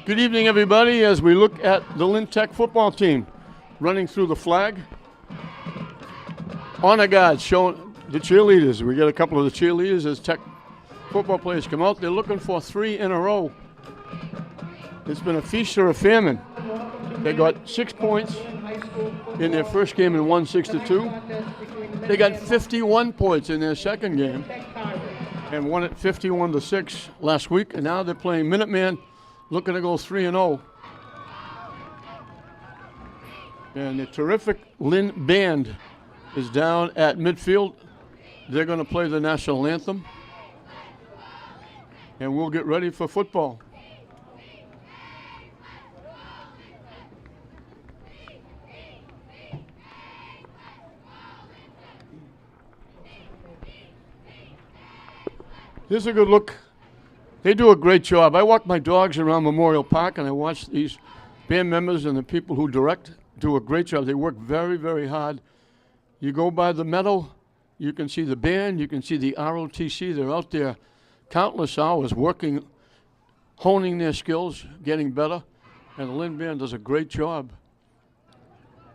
Good evening, everybody, as we look at the Lynn Tech football team running through the flag. Honor guards showing the cheerleaders. We get a couple of the cheerleaders as Tech football players come out. They're looking for 3 in a row. It's been a feast or a famine. They got 6 points in their first game and won 6-2. They got 51 points in their second game and won it 51-6 last week. And now they're playing Minuteman, looking to go 3-0. And the terrific Lynn Band is down at midfield. They're going to play the national anthem. And we'll get ready for football. Here's a good look. They do a great job. I walk my dogs around Memorial Park and I watch these band members and the people who direct do a great job. They work very, very hard. You go by the meadow, you can see the band, you can see the ROTC. They're out there countless hours working, honing their skills, getting better. And the Lynn Band does a great job.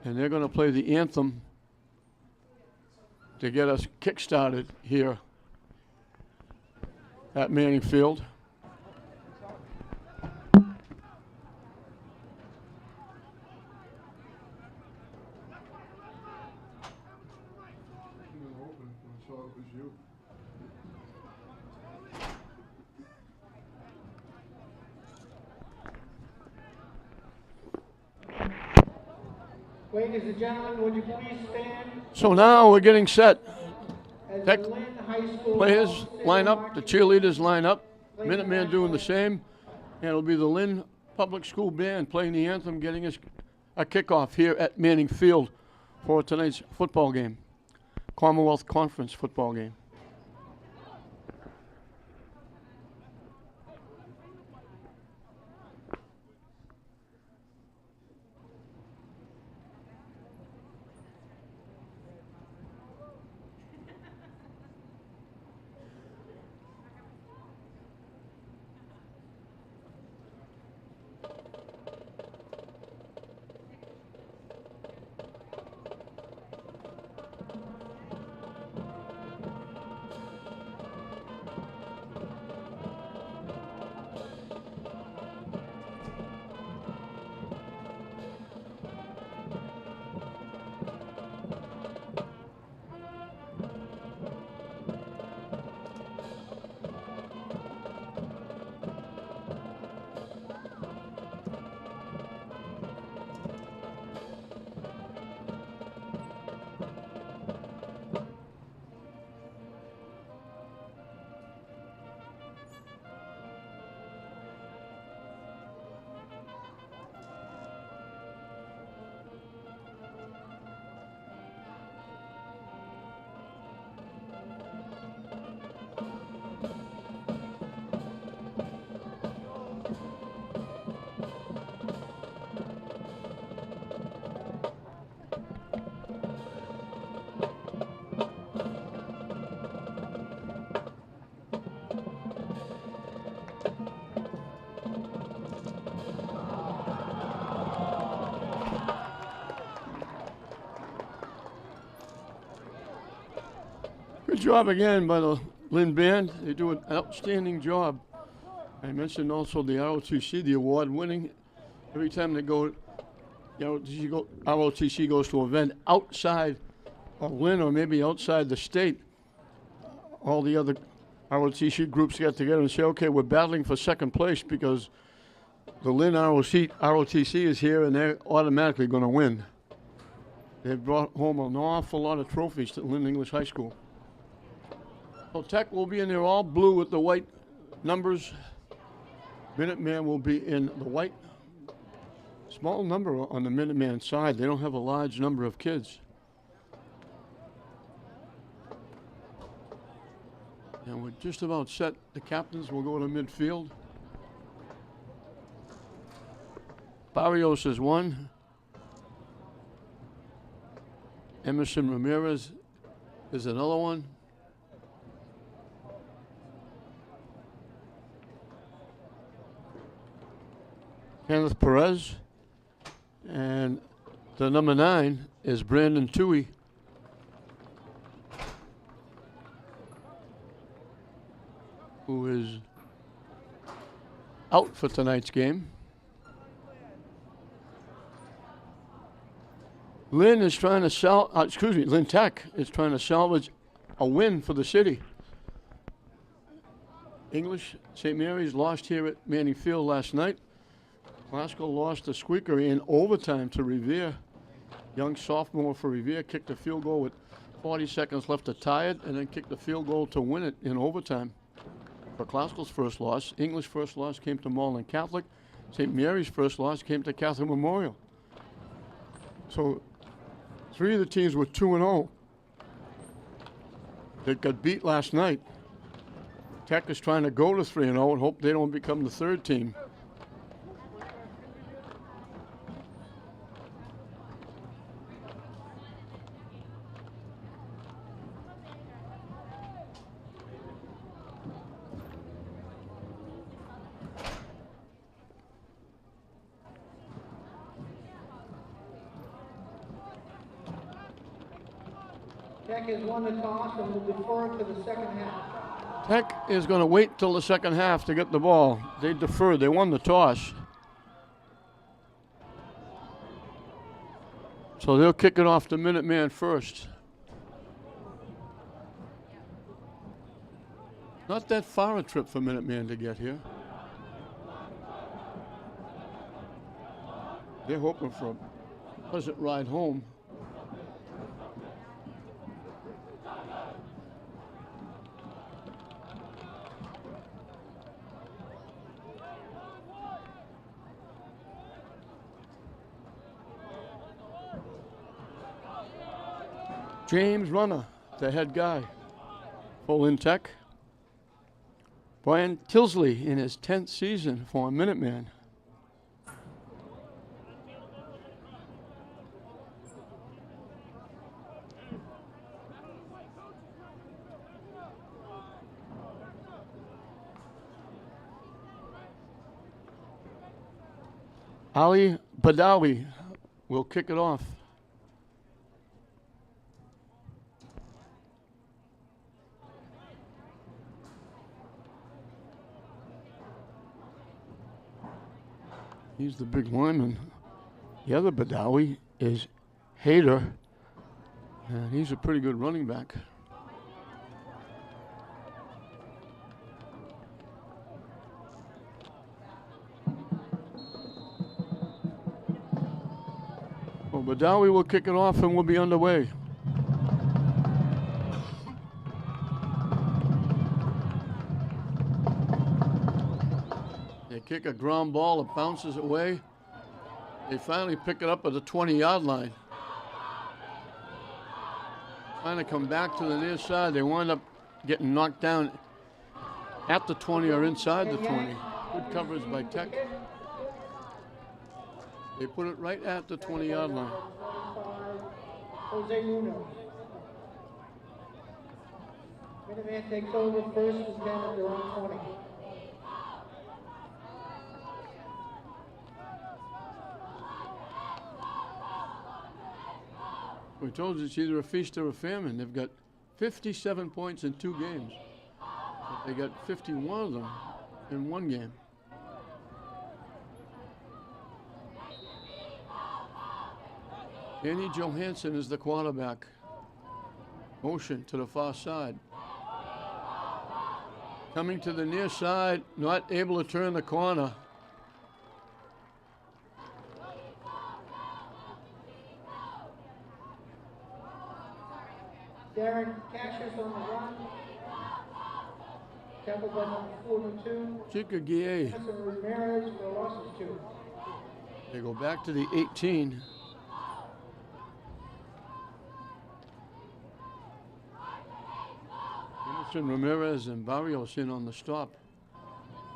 And they're going to play the anthem to get us kick-started here at Manning Field. Ladies and gentlemen, would you please stand? So now we're getting set. As Tech the Lynn High School players Girls line Sing up, the Marching cheerleaders line up, Minuteman doing the same, and it'll be the Lynn Public School Band playing the anthem, getting us a kickoff here at Manning Field for tonight's football game, Commonwealth Conference football game. Good job again by the Lynn Band. They do an outstanding job. I mentioned also the ROTC, the award-winning. Every time they go, ROTC goes to an event outside of Lynn or maybe outside the state, all the other ROTC groups get together and say, okay, we're battling for second place because the Lynn ROTC is here and they're automatically going to win. They've brought home an awful lot of trophies to Lynn English High School. So Tech will be in there all blue with the white numbers. Minuteman will be in the white. Small number on the Minuteman side. They don't have a large number of kids. And we're just about set. The captains will go to midfield. Barrios is one. Emerson Ramirez is another one. Kenneth Perez. And the number 9 is Brandon Toohey. Who is out for tonight's game. Lynn is trying to Lynn Tech is trying to salvage a win for the city. English, St. Mary's lost here at Manning Field last night. Glasgow lost to Squeaker in overtime to Revere. Young sophomore for Revere kicked a field goal with 40 seconds left to tie it, and then kicked the field goal to win it in overtime. For Glasgow's first loss, English first loss came to Malden Catholic. St. Mary's first loss came to Catholic Memorial. So 3 of the teams were 2-0 that got beat last night. Tech is trying to go to 3-0 and hope they don't become the 3rd team. Tech has won the toss and will defer to the second half. Tech is going to wait till the second half to get the ball. They deferred. They won the toss. So they'll kick it off to Minuteman first. Not that far a trip for Minuteman to get here. They're hoping for a pleasant ride home. James Runner, the head guy for Lynn Tech. Brian Tilsley in his 10th season for Minuteman. Ali Badawi will kick it off. He's the big lineman. The other Badawi is Hader, and he's a pretty good running back. Well, Badawi will kick it off and we'll be underway. They kick a ground ball, it bounces away. They finally pick it up at the 20-yard line. Trying to come back to the near side. They wind up getting knocked down at the 20 or inside the 20. Good coverage by Tech. They put it right at the 20-yard line. Jose Munoz. Minuteman takes over first and 10 at their own 20. We told you it's either a feast or a famine. They've got 57 points in 2 games. But they got 51 of them in 1 game. Danny Johansson is the quarterback. Motion to the far side. Coming to the near side, not able to turn the corner. Darren Cassius on the run. Tackled by number 42. Chica Guille. Emerson Ramirez for a loss of 2. They go back to the 18. Emerson Ramirez and Barrios in on the stop.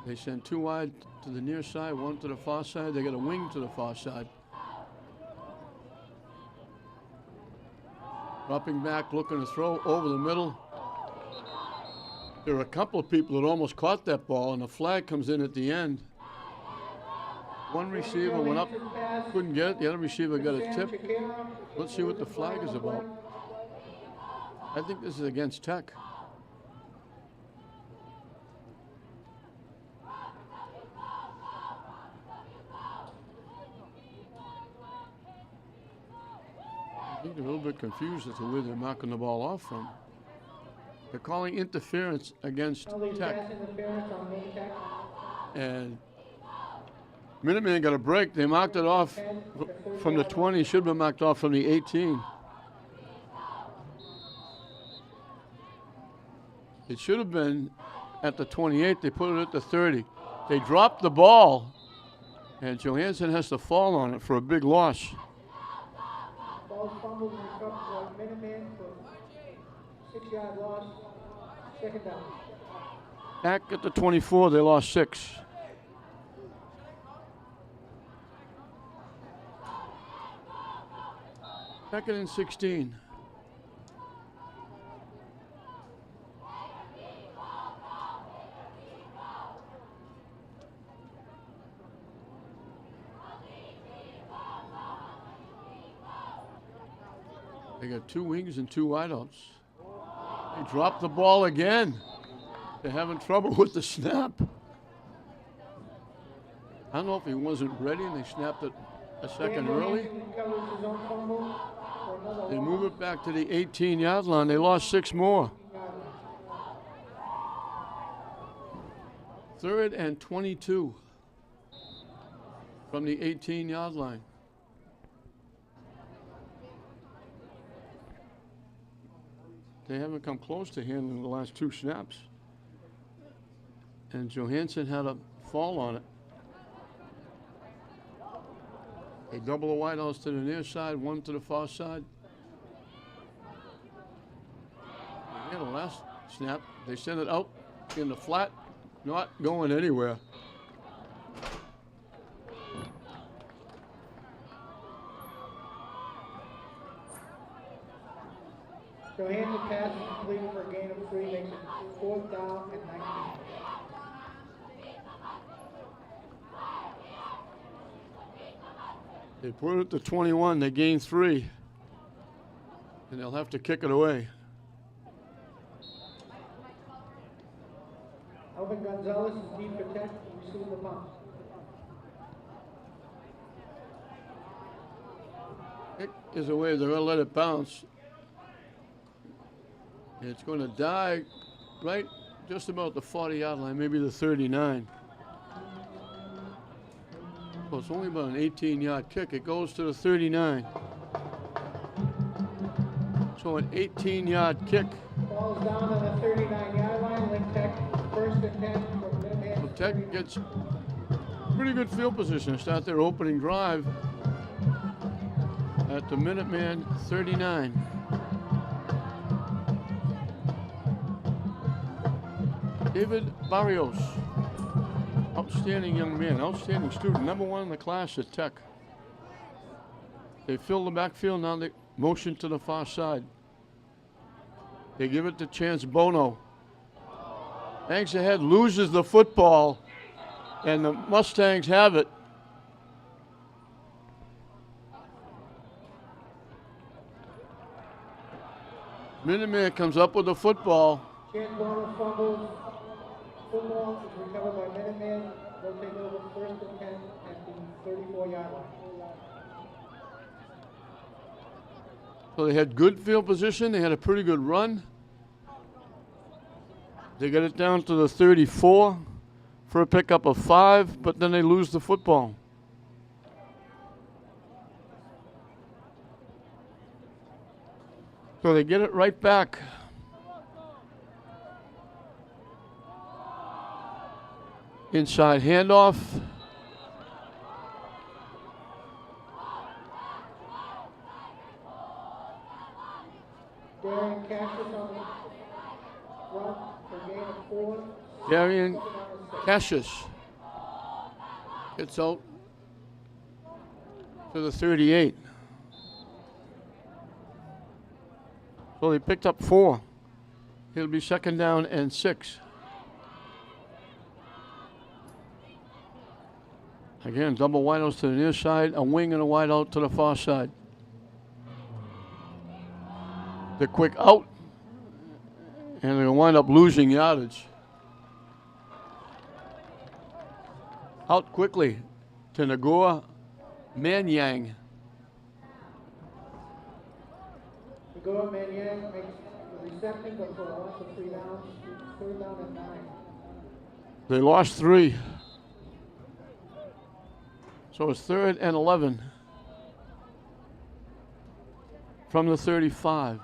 They send 2 wide to the near side, 1 to the far side. They got a wing to the far side. Dropping back, looking to throw over the middle. There were a couple of people that almost caught that ball, and a flag comes in at the end. One receiver went up, couldn't get it. The other receiver got a tip. Let's see what the flag is about. I think this is against Tech. I think they're a little bit confused as to where they're knocking the ball off from. They're calling interference against Tech. And Minuteman got a break. They marked it off from the 20. Should have been marked off from the 18. It should have been at the 28. They put it at the 30. They dropped the ball, and Johansson has to fall on it for a big loss. Ball fumbled and recovered by Minuteman for 6-yard loss. Second down. Back at the 24, they lost 6. Second and 16. They got 2 wings and 2 wideouts. They dropped the ball again. They're having trouble with the snap. I don't know if he wasn't ready and they snapped it a second early. They move it back to the 18-yard line. They lost 6 more. 3rd and 22 from the 18-yard line. They haven't come close to handling the last 2 snaps. And Johansson had a fall on it. They double the wideouts to the near side, 1 to the far side. And the last snap, they sent it out in the flat, not going anywhere. Johansson pass is completed for a gain of 3, makes it 4th down and 19. They put it at the 21, they gained 3. And they'll have to kick it away. Alvin Gonzalez is deep for Tech, receive the punt. Kick is away, they're gonna let it bounce. And it's gonna die right just about the 40-yard line, maybe the 39. Well, it's only about an 18-yard kick. It goes to the 39. So an 18-yard kick. Ball's down on the 39-yard line. Link Tech, 1st and 10 from Minuteman. So Tech gets pretty good field position to start their opening drive at the Minuteman 39. David Barrios. Outstanding young man, outstanding student, number 1 in the class at Tech. They fill the backfield, now they motion to the far side. They give it to Chance Bono. Hangs ahead, loses the football, and the Mustangs have it. Minuteman comes up with the football. Chance Bono fumbles. Football is recovered by Minuteman. They'll take over 1st and 10 at the 34-yard line. So they had good field position. They had a pretty good run. They got it down to the 34 for a pickup of 5, but then they lose the football. So they get it right back. Inside handoff. Darian Cassius on the run for gain of 4. Darian Cassius gets out to the 38. So they picked up 4. It'll be 2nd down and 6. Again, double wideouts to the near side, a wing and a wide out to the far side. The quick out, and they're going to wind up losing yardage. Out quickly to Nagua Manyang. Nagua Manyang makes the reception, but for a loss of 3 downs, 3rd down and 9. They lost 3. So it's 3rd and 11 from the 35.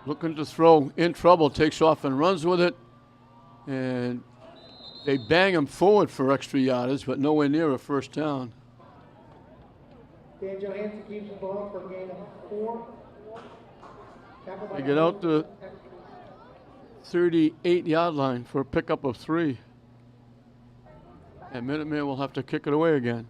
Looking to throw, in trouble, takes off and runs with it. And they bang him forward for extra yardage, but nowhere near a first down. Dan Johansson keeps the ball for a gain of 4. They get out the 38-yard line for a pickup of 3. And Minuteman will have to kick it away again.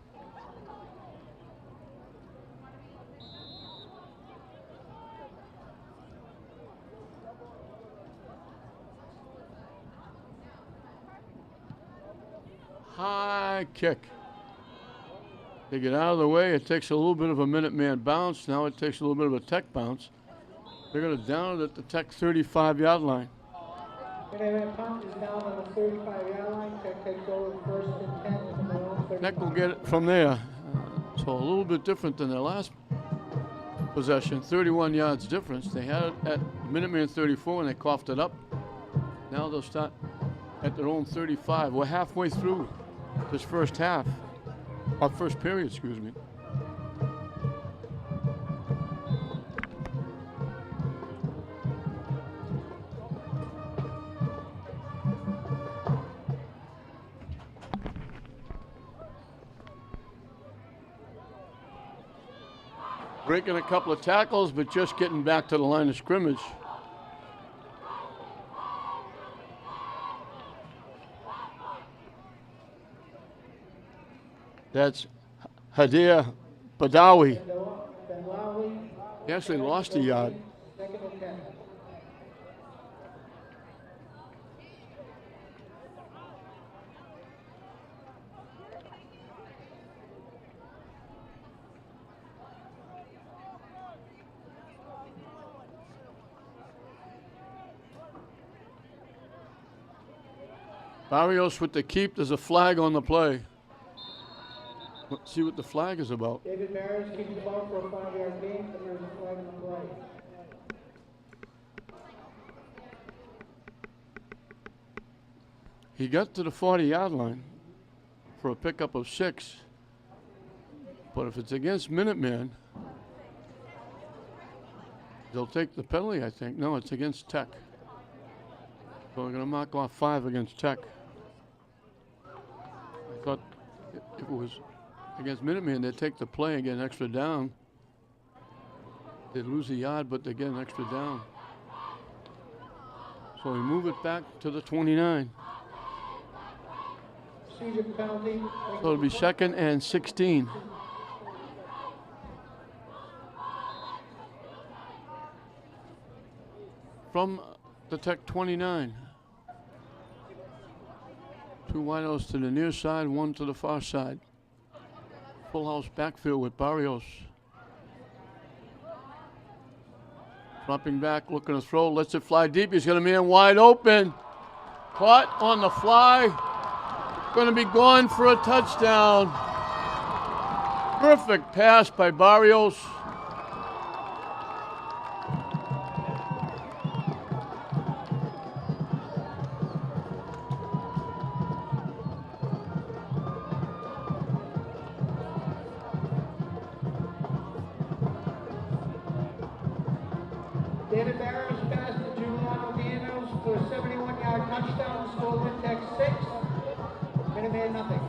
High kick. They get out of the way. It takes a little bit of a Minuteman bounce. Now it takes a little bit of a Tech bounce. They're going to down it at the Tech 35-yard line. Minuteman punt is down on the 35-yard line. Tech takes over 1st and 10 from their own 35. Tech will get it from there. So a little bit different than their last possession. 31 yards difference. They had it at Minuteman 34 and they coughed it up. Now they'll start at their own 35. We're halfway through this first half. Or first period, excuse me. Breaking a couple of tackles, but just getting back to the line of scrimmage. That's Hadir Badawi. He actually lost a yard. Barrios with the keep. There's a flag on the play. Let's see what the flag is about. David Barrios keeps the ball for a 5-yard gain, but there's a flag on the play. He got to the 40-yard line for a pickup of 6. But if it's against Minuteman, they'll take the penalty, I think. No, it's against Tech. So we're going to mark off 5 against Tech. I thought if it was against Minuteman, they'd take the play and get an extra down. They'd lose a yard, but they get an extra down. So we move it back to the 29. Seizure penalty. So it'll be 2nd and 16. From the Tech 29. 2 wideouts to the near side, 1 to the far side. Full house backfield with Barrios. Dropping back, looking to throw, lets it fly deep. He's going to be in wide open. Caught on the fly. Going to be gone for a touchdown. Perfect pass by Barrios. David Barrios passed to Giuliano Dianos for a 71-yard touchdown. Score with Tech 6. Minuteman nothing.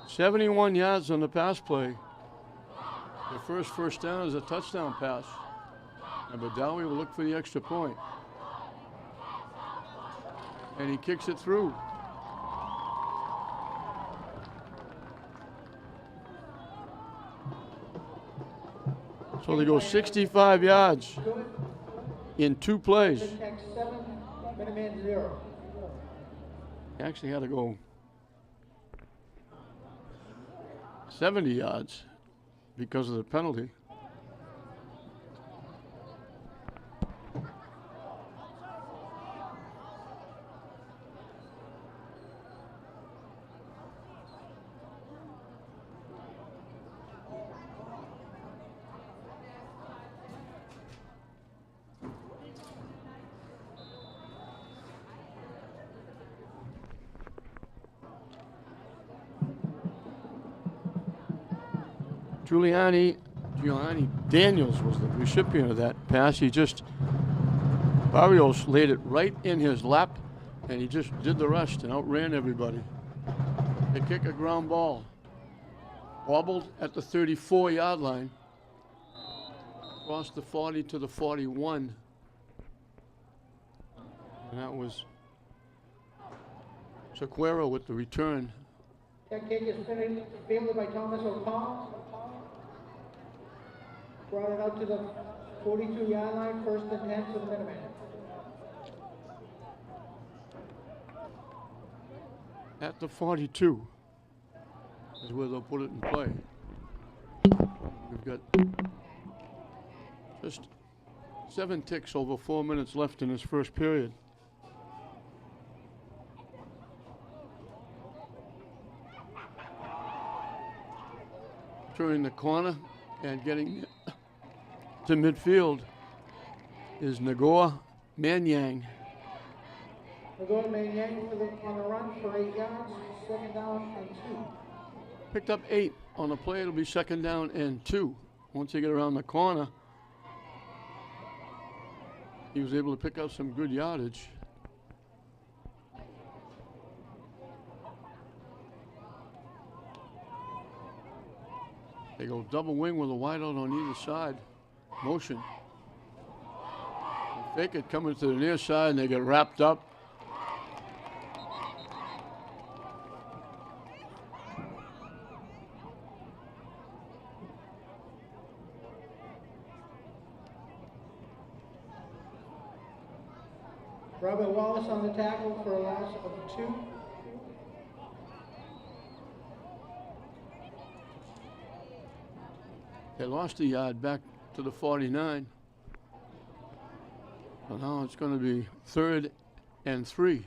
.71 yards on the pass play. The first down is a touchdown pass. And Badawi will look for the extra point. And he kicks it through. So they go 65 yards in 2 plays. Tech 7, Minuteman 0. He actually had to go 70 yards because of the penalty. Giuliani Daniels was the recipient of that pass. Barrios laid it right in his lap, and he just did the rest and outran everybody. They kick a ground ball. Wobbled at the 34-yard line. Crossed the 40 to the 41. And that was Sequeira with the return. That kick is fielded by Thomas O'Connell. Brought it out to the 42-yard line, 1st and 10 to the Minuteman. At the 42 is where they'll put it in play. We've got just 7 ticks over 4 minutes left in this first period. Turning the corner and getting to midfield is Nagoa Manyang. Nagoa Manyang on the run for 8 yards, 2nd down and 2. Picked up 8 on the play. It'll be 2nd down and 2. Once they get around the corner, he was able to pick up some good yardage. They go double wing with a wideout on either side. Motion. They fake it coming to the near side and they get wrapped up. Robert Wallace on the tackle for a loss of 2. They lost a yard back to the 49. So now it's going to be 3rd and 3.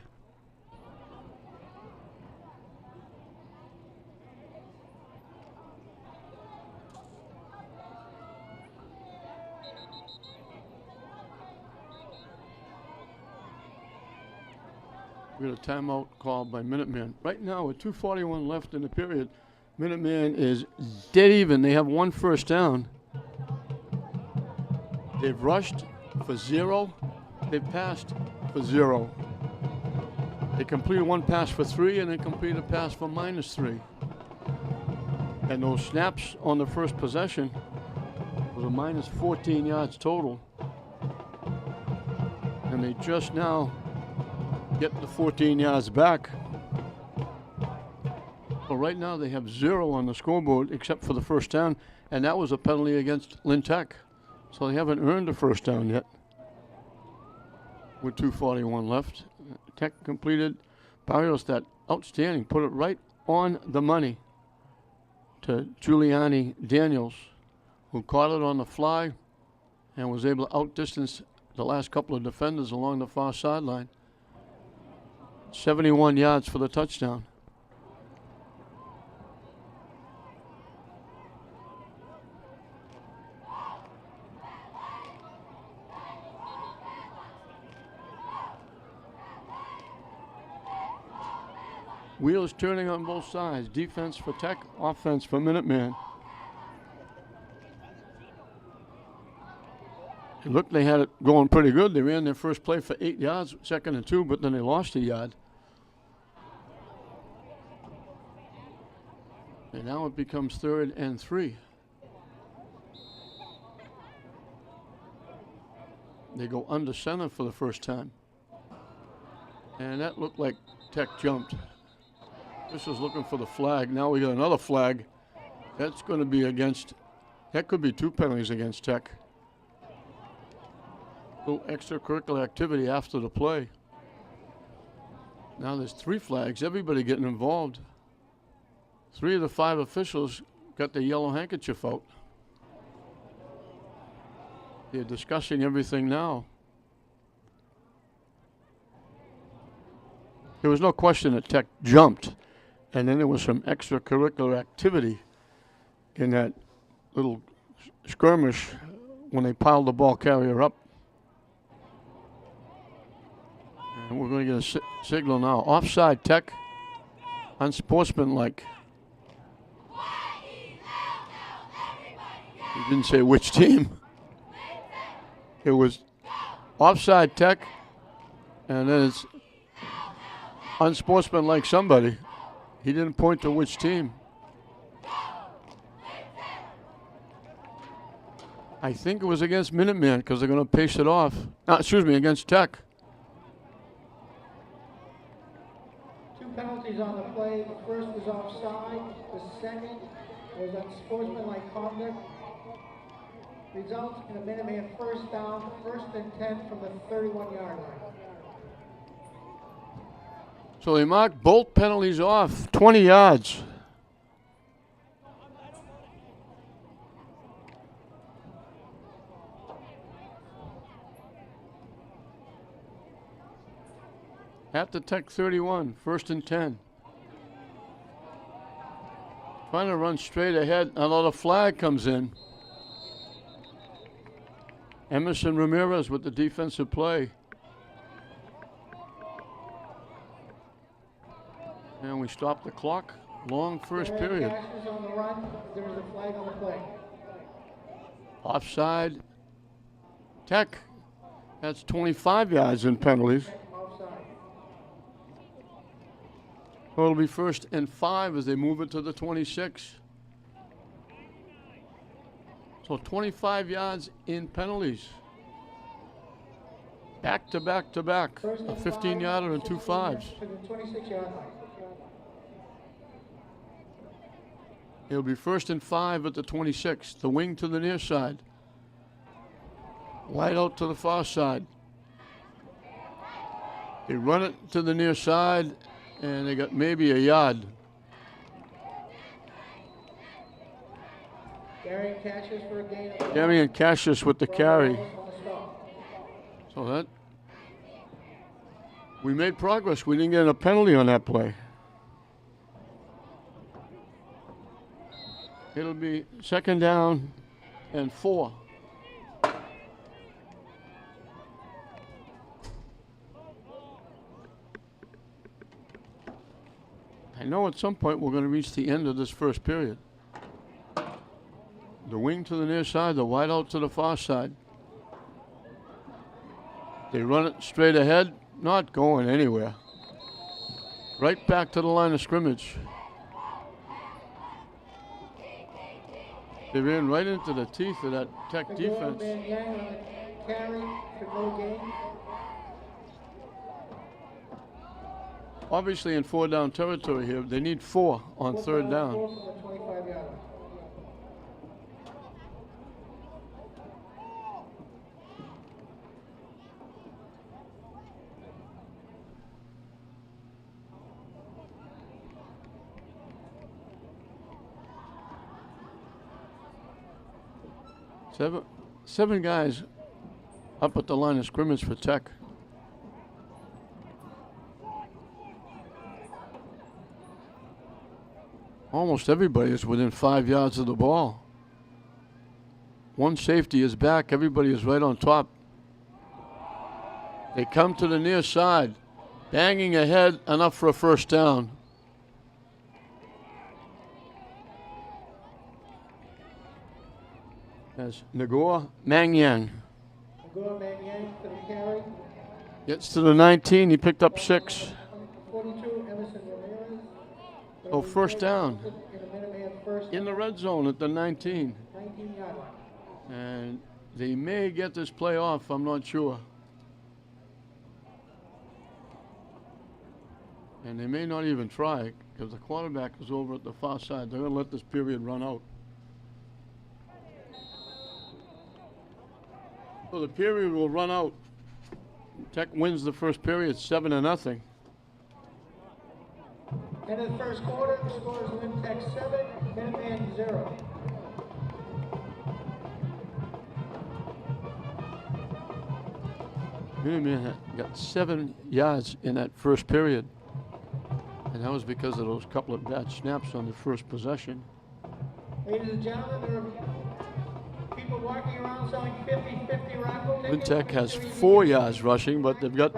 We got a timeout called by Minuteman. Right now, with 2:41 left in the period, Minuteman is dead even. They have 1 first down. They've rushed for 0. They've passed for 0. They completed 1 pass for 3 and they completed a pass for -3. And those snaps on the first possession was a -14 yards total. And they just now get the 14 yards back. Well, right now they have 0 on the scoreboard except for the first down, and that was a penalty against Lynn Tech. So they haven't earned a first down yet. With 2:41 left. Tech completed. Barrios, that outstanding, put it right on the money to Giuliani Daniels, who caught it on the fly and was able to outdistance the last couple of defenders along the far sideline. 71 yards for the touchdown. Wheels turning on both sides. Defense for Tech, offense for Minuteman. It looked they had it going pretty good. They ran their first play for 8 yards, 2nd and 2, but then they lost a yard. And now it becomes 3rd and 3. They go under center for the first time. And that looked like Tech jumped. This was looking for the flag. Now we got another flag. That's going to be against, that could be 2 penalties against Tech. Little extracurricular activity after the play. Now there's 3 flags, everybody getting involved. 3 of the 5 officials got the yellow handkerchief out. They're discussing everything now. There was no question that Tech jumped, and then there was some extracurricular activity in that little skirmish when they piled the ball carrier up. And we're going to get a signal now. Offside, Tech. Unsportsmanlike. He didn't say which team. It was offside, Tech, and then it's unsportsmanlike somebody. He didn't point to which team. I think it was against Minuteman because they're going to pace it off. Against Tech. 2 penalties on the play. The first was offside. The second was unsportsmanlike conduct. Results in a Minuteman first down, 1st and 10 from the 31-yard line. So they marked both penalties off, 20 yards. At the Tech 31, 1st and 10. Trying to run straight ahead, another flag comes in. Emerson Ramirez with the defensive play. And we stop the clock. Long first period. On the run. There was a flag on the play. Offside. Tech. That's 25 yards in penalties. Offside. So it'll be 1st and 5 as they move it to the 26. So 25 yards in penalties. Back to back to back. A 15-yarder and 2 5s. To the 26-yard line. It'll be 1st and 5 at the 26. The wing to the near side. Wide out to the far side. They run it to the near side, and they got maybe a yard. Darian Cassius for a gain of Darian Cassius with the carry. So that, we made progress. We didn't get a penalty on that play. It'll be 2nd down and 4. I know at some point we're going to reach the end of this first period. The wing to the near side, the wide out to the far side. They run it straight ahead, not going anywhere. Right back to the line of scrimmage. They ran right into the teeth of that Tech defense. Carry for no gain. Obviously in 4-down territory here, they need 4 on 3rd down. 4 from the 25-yard line. Seven guys up at the line of scrimmage for Tech. Almost everybody is within 5 yards of the ball. One safety is back. Everybody is right on top. They come to the near side. Banging ahead, enough for a 1st down. As Nagor Mangyang Nagor Mangyang for the carry. gets to the 19. He picked up 6. 42, Emerson Ramirez. So 1st down. In the Minuteman first In the red zone at the 19. 19-yard line. And They may get this play off, I'm not sure. And they may not even try because the quarterback is over at the far side. They're going to let this period run out. So the period will run out. Tech wins the first period 7-0. End of the first quarter, the score is Win Tech 7, Minuteman 0. Minuteman got 7 yards in that first period. And that was because of those couple of bad snaps on the first possession. Ladies and gentlemen, there are people walking around selling 50-50 raffle tickets. Tech has 4 yards rushing, but they've got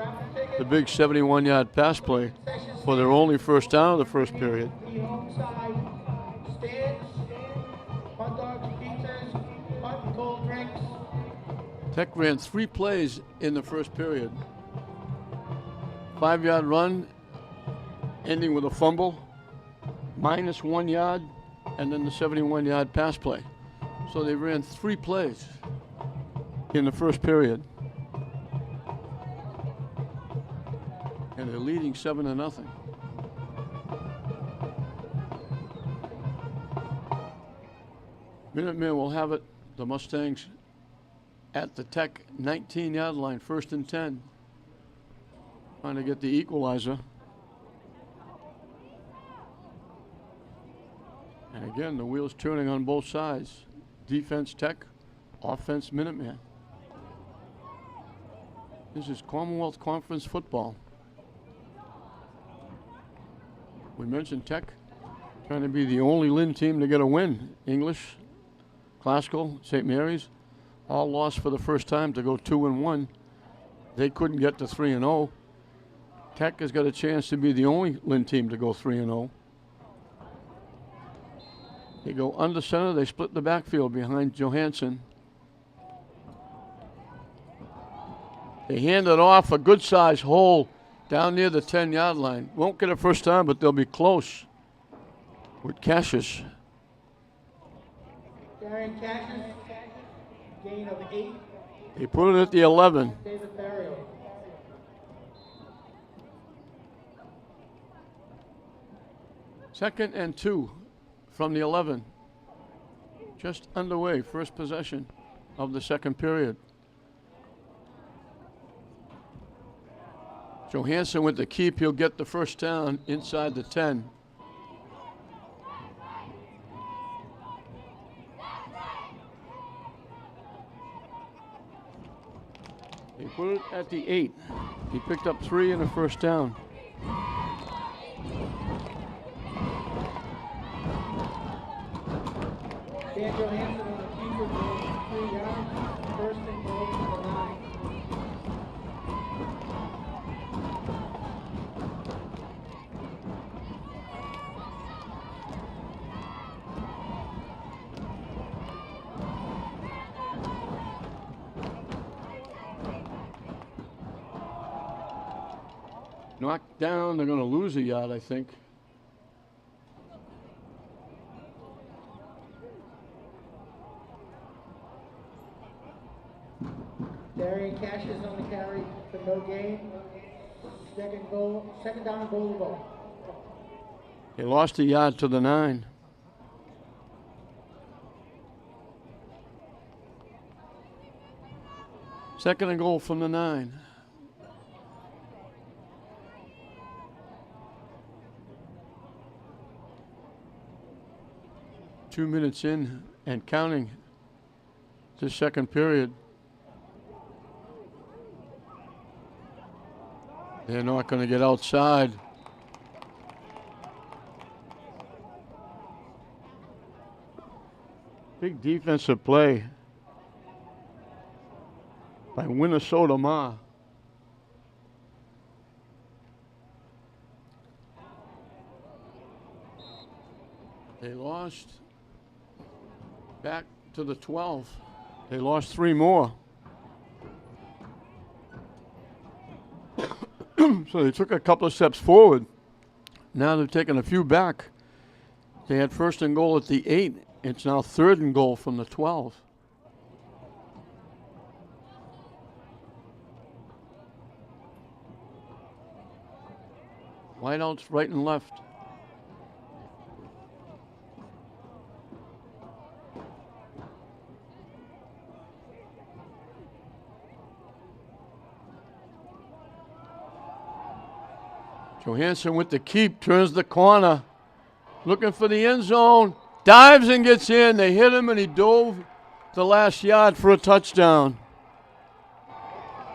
the big 71-yard pass play for their only first down of the first period. The home side stands, hot dogs, pizzas, hot and cold drinks. Tech ran 3 plays in the first period. 5-yard run, ending with a fumble, -1 yard, and then the 71-yard pass play. So they ran 3 plays in the first period. And they're leading 7-0. Minutemen will have it, the Mustangs, at the Tech 19-yard line, 1st and 10. Trying to get the equalizer. And again, the wheels turning on both sides. Defense Tech, offense Minuteman. This is Commonwealth Conference football. We mentioned Tech trying to be the only Lynn team to get a win. English, Classical, St. Mary's, all lost for the first time to go 2-1. They couldn't get to 3-0. Tech has got a chance to be the only Lynn team to go 3-0. They go under center. They split the backfield behind Johansson. They hand it off a good-sized hole down near the 10-yard line. Won't get it first time, but they'll be close with Cassius. Darian Cassius, gain of 8. They put it at the 11. David Barrio. Second and 2 from the 11. Just underway, first possession of the second period. Johansson with the keep, he'll get the first down inside the 10. He put it at the 8. He picked up 3 and a first down. Dan Johansson on the keeper goes 3 yards, 1st and goal to the 9. Knocked down, they're going to lose a yard, I think. Darian Cassius on the carry for no gain. Second down, goal to go. They lost a yard to the 9. Second and goal from the 9. Two minutes in and counting the second period. They're not going to get outside. Big defensive play by Minnesota Ma. They lost back to the 12. They lost 3 more. So they took a couple of steps forward. Now they've taken a few back. They had first and goal at the 8. It's now 3rd and goal from the 12. Wideouts right and left. Johansson with the keep, turns the corner, looking for the end zone, dives and gets in. They hit him and he dove the last yard for a touchdown.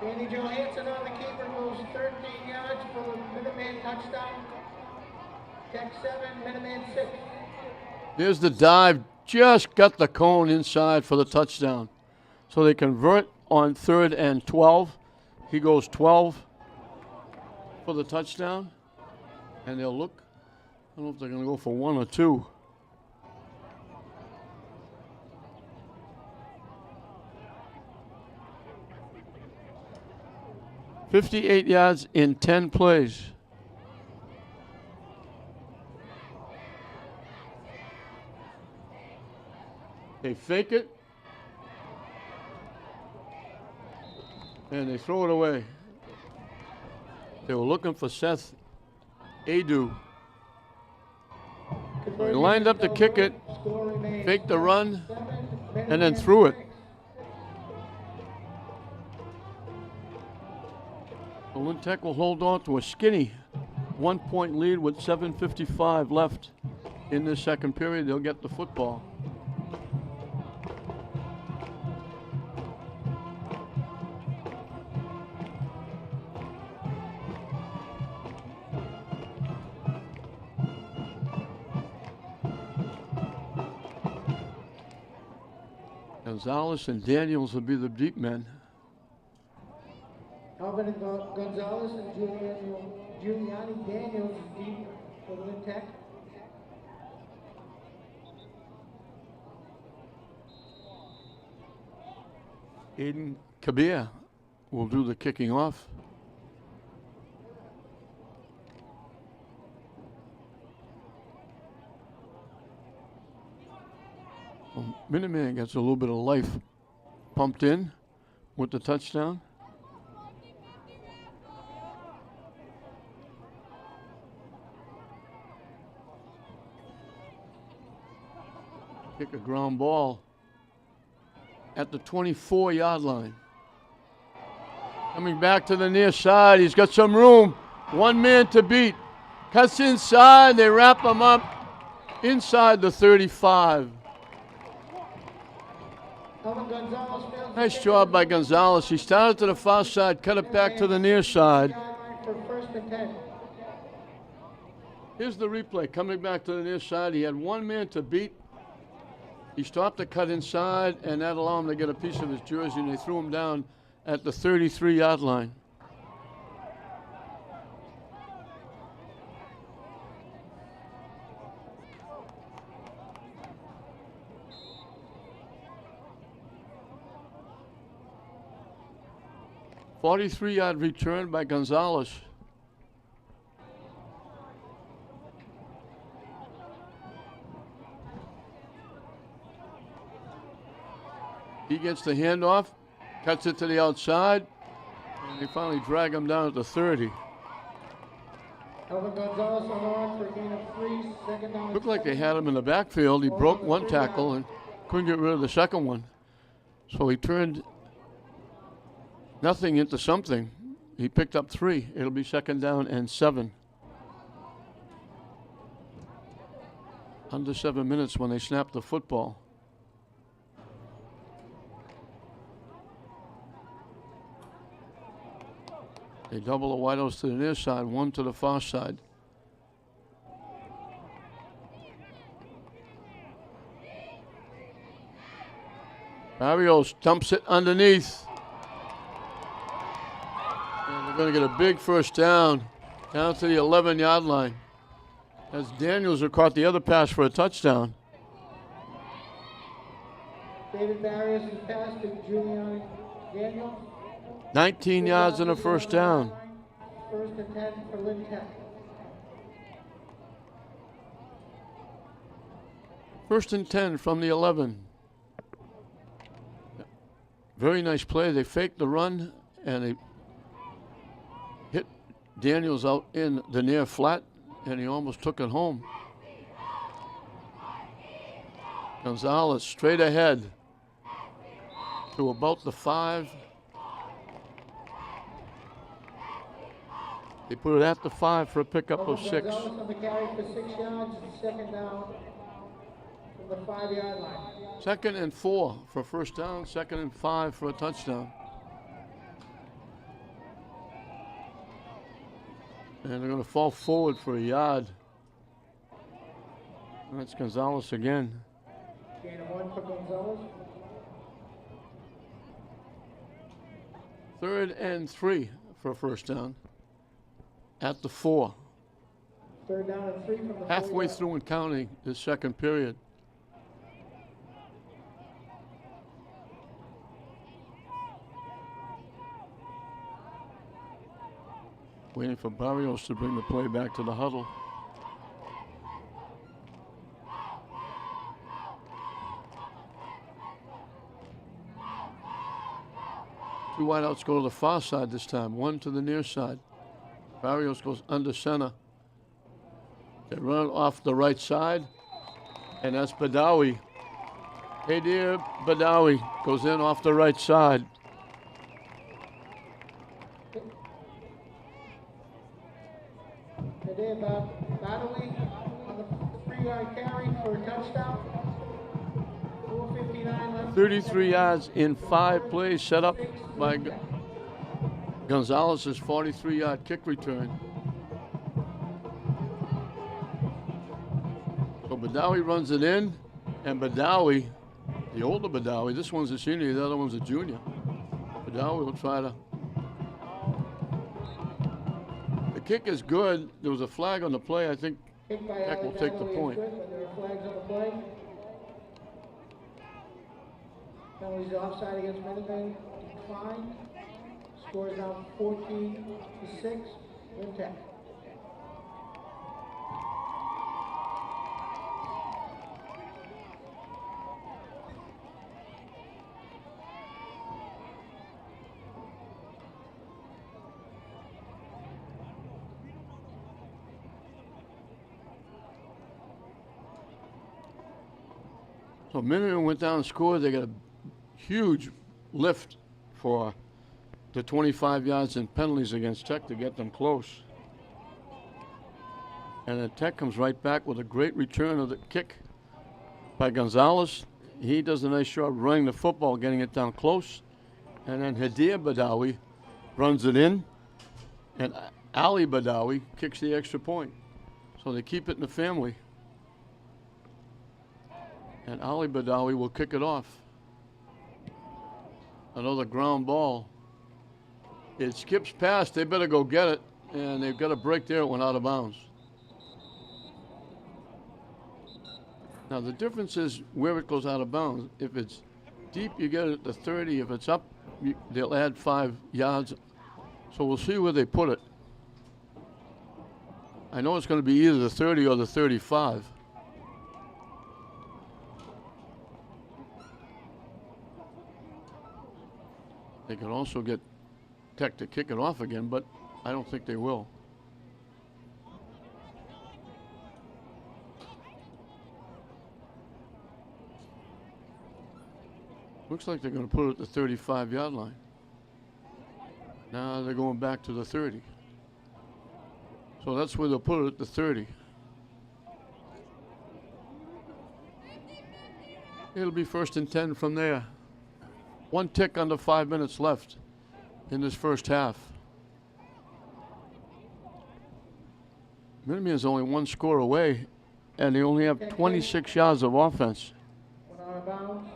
Danny Johansson on the keeper goes 13 yards for the Minuteman touchdown. Tech 7, Minuteman 6. There's the dive, just got the cone inside for the touchdown. So they convert on 3rd and 12. He goes 12 for the touchdown. And they'll look. I don't know if they're going to go for 1 or 2. "58 yards in 10 plays. They fake it. And they throw it away. They were looking for Seth Adu. He lined up to kick it, faked the run, and then threw it. Lynn Tech will hold on to a skinny 1-point lead with 7:55 left in the second period. They'll get the football. Gonzalez and Daniels will be the deep men. Alvin Gonzalez and Giuliani Daniels deep for Lynn Tech. Aiden Kabir will do the kicking off. Minuteman gets a little bit of life pumped in with the touchdown. Kick a ground ball at the 24-yard line. Coming back to the near side, he's got some room. One man to beat. Cuts inside, they wrap him up inside the 35. Nice job by Gonzalez. He started to the far side, cut it back to the near side. Here's the replay. Coming back to the near side, he had one man to beat. He stopped the cut inside, and that allowed him to get a piece of his jersey, and they threw him down at the 33-yard line. "43-yard return by Gonzalez. He gets the handoff, cuts it to the outside, and they finally drag him down at the 30. Alvin Gonzalez on the line for a gain of 3, second down. Looked like they had him in the backfield. He broke one tackle and couldn't get rid of the second one. So he turned nothing into something. He picked up 3. It'll be second down and 7. Under 7 minutes when they snap the football. They double the wideouts to the near side, one to the far side. Barrios dumps it underneath. And they're going to get a big first down to the 11-yard line. That's Daniels who caught the other pass for a touchdown. David Barrios' pass to Giuliani Daniels. 19 yards and a first down. First and 10 for Lynn Tech. First and 10 from the 11. Very nice play. They faked the run and they hit Daniels out in the near flat, and he almost took it home. Gonzalez straight ahead to about the 5. They put it at the 5 for a pickup of 6. Gonzalez on the carry for 6 yards, second down from the 5-yard line. 2nd and 4 for first down, 2nd and 5 for a touchdown. And they're going to fall forward for a yard. And that's Gonzalez again. Gain of 1 for Gonzalez. 3rd and 3 for a first down at the 4. 3rd down and 3 from the 4 Halfway yard. through and counting the second period. Waiting for Barrios to bring the play back to the huddle. Two wideouts go to the far side this time, one to the near side. Barrios goes under center. They run off the right side, and that's Badawi. Hey dear, Badawi goes in off the right side. Today about Badawi on the 3-yard carry for a touchdown. 4:59 left. 33 yards in 5 plays set up by Gonzalez's 43-yard kick return. So Badawi runs it in, and Badawi, the older Badawi, this one's a senior, the other one's a junior. Badawi will try to. The kick is good. There was a flag on the play. I think Kick by Tech will take the Badawi is point. good, but there are flags on the play. Penalties offside against Minuteman declined. Score is now 14-6. Win Tech. So Minuteman went down and scored. They got a huge lift for the 25 yards in penalties against Tech to get them close. And then Tech comes right back with a great return of the kick by Gonzalez. He does a nice job running the football, getting it down close. And then Hadir Badawi runs it in. And Ali Badawi kicks the extra point. So they keep it in the family. And Ali Badawi will kick it off. Another ground ball. It skips past. They better go get it. And they've got a break there. It went out of bounds. Now, the difference is where it goes out of bounds. If it's deep, you get it at the 30. If it's up, they'll add 5 yards. So we'll see where they put it. I know it's going to be either the 30 or the 35. They could also get Tech to kick it off again, but I don't think they will. Looks like they're going to put it at the 35-yard line. Now they're going back to the 30. So that's where they'll put it at the 30. It'll be 1st and 10 from there. 1 tick under 5 minutes left in this first half. Minuteman is only 1 score away, and they only have 26 yards of offense. Went out of bounds.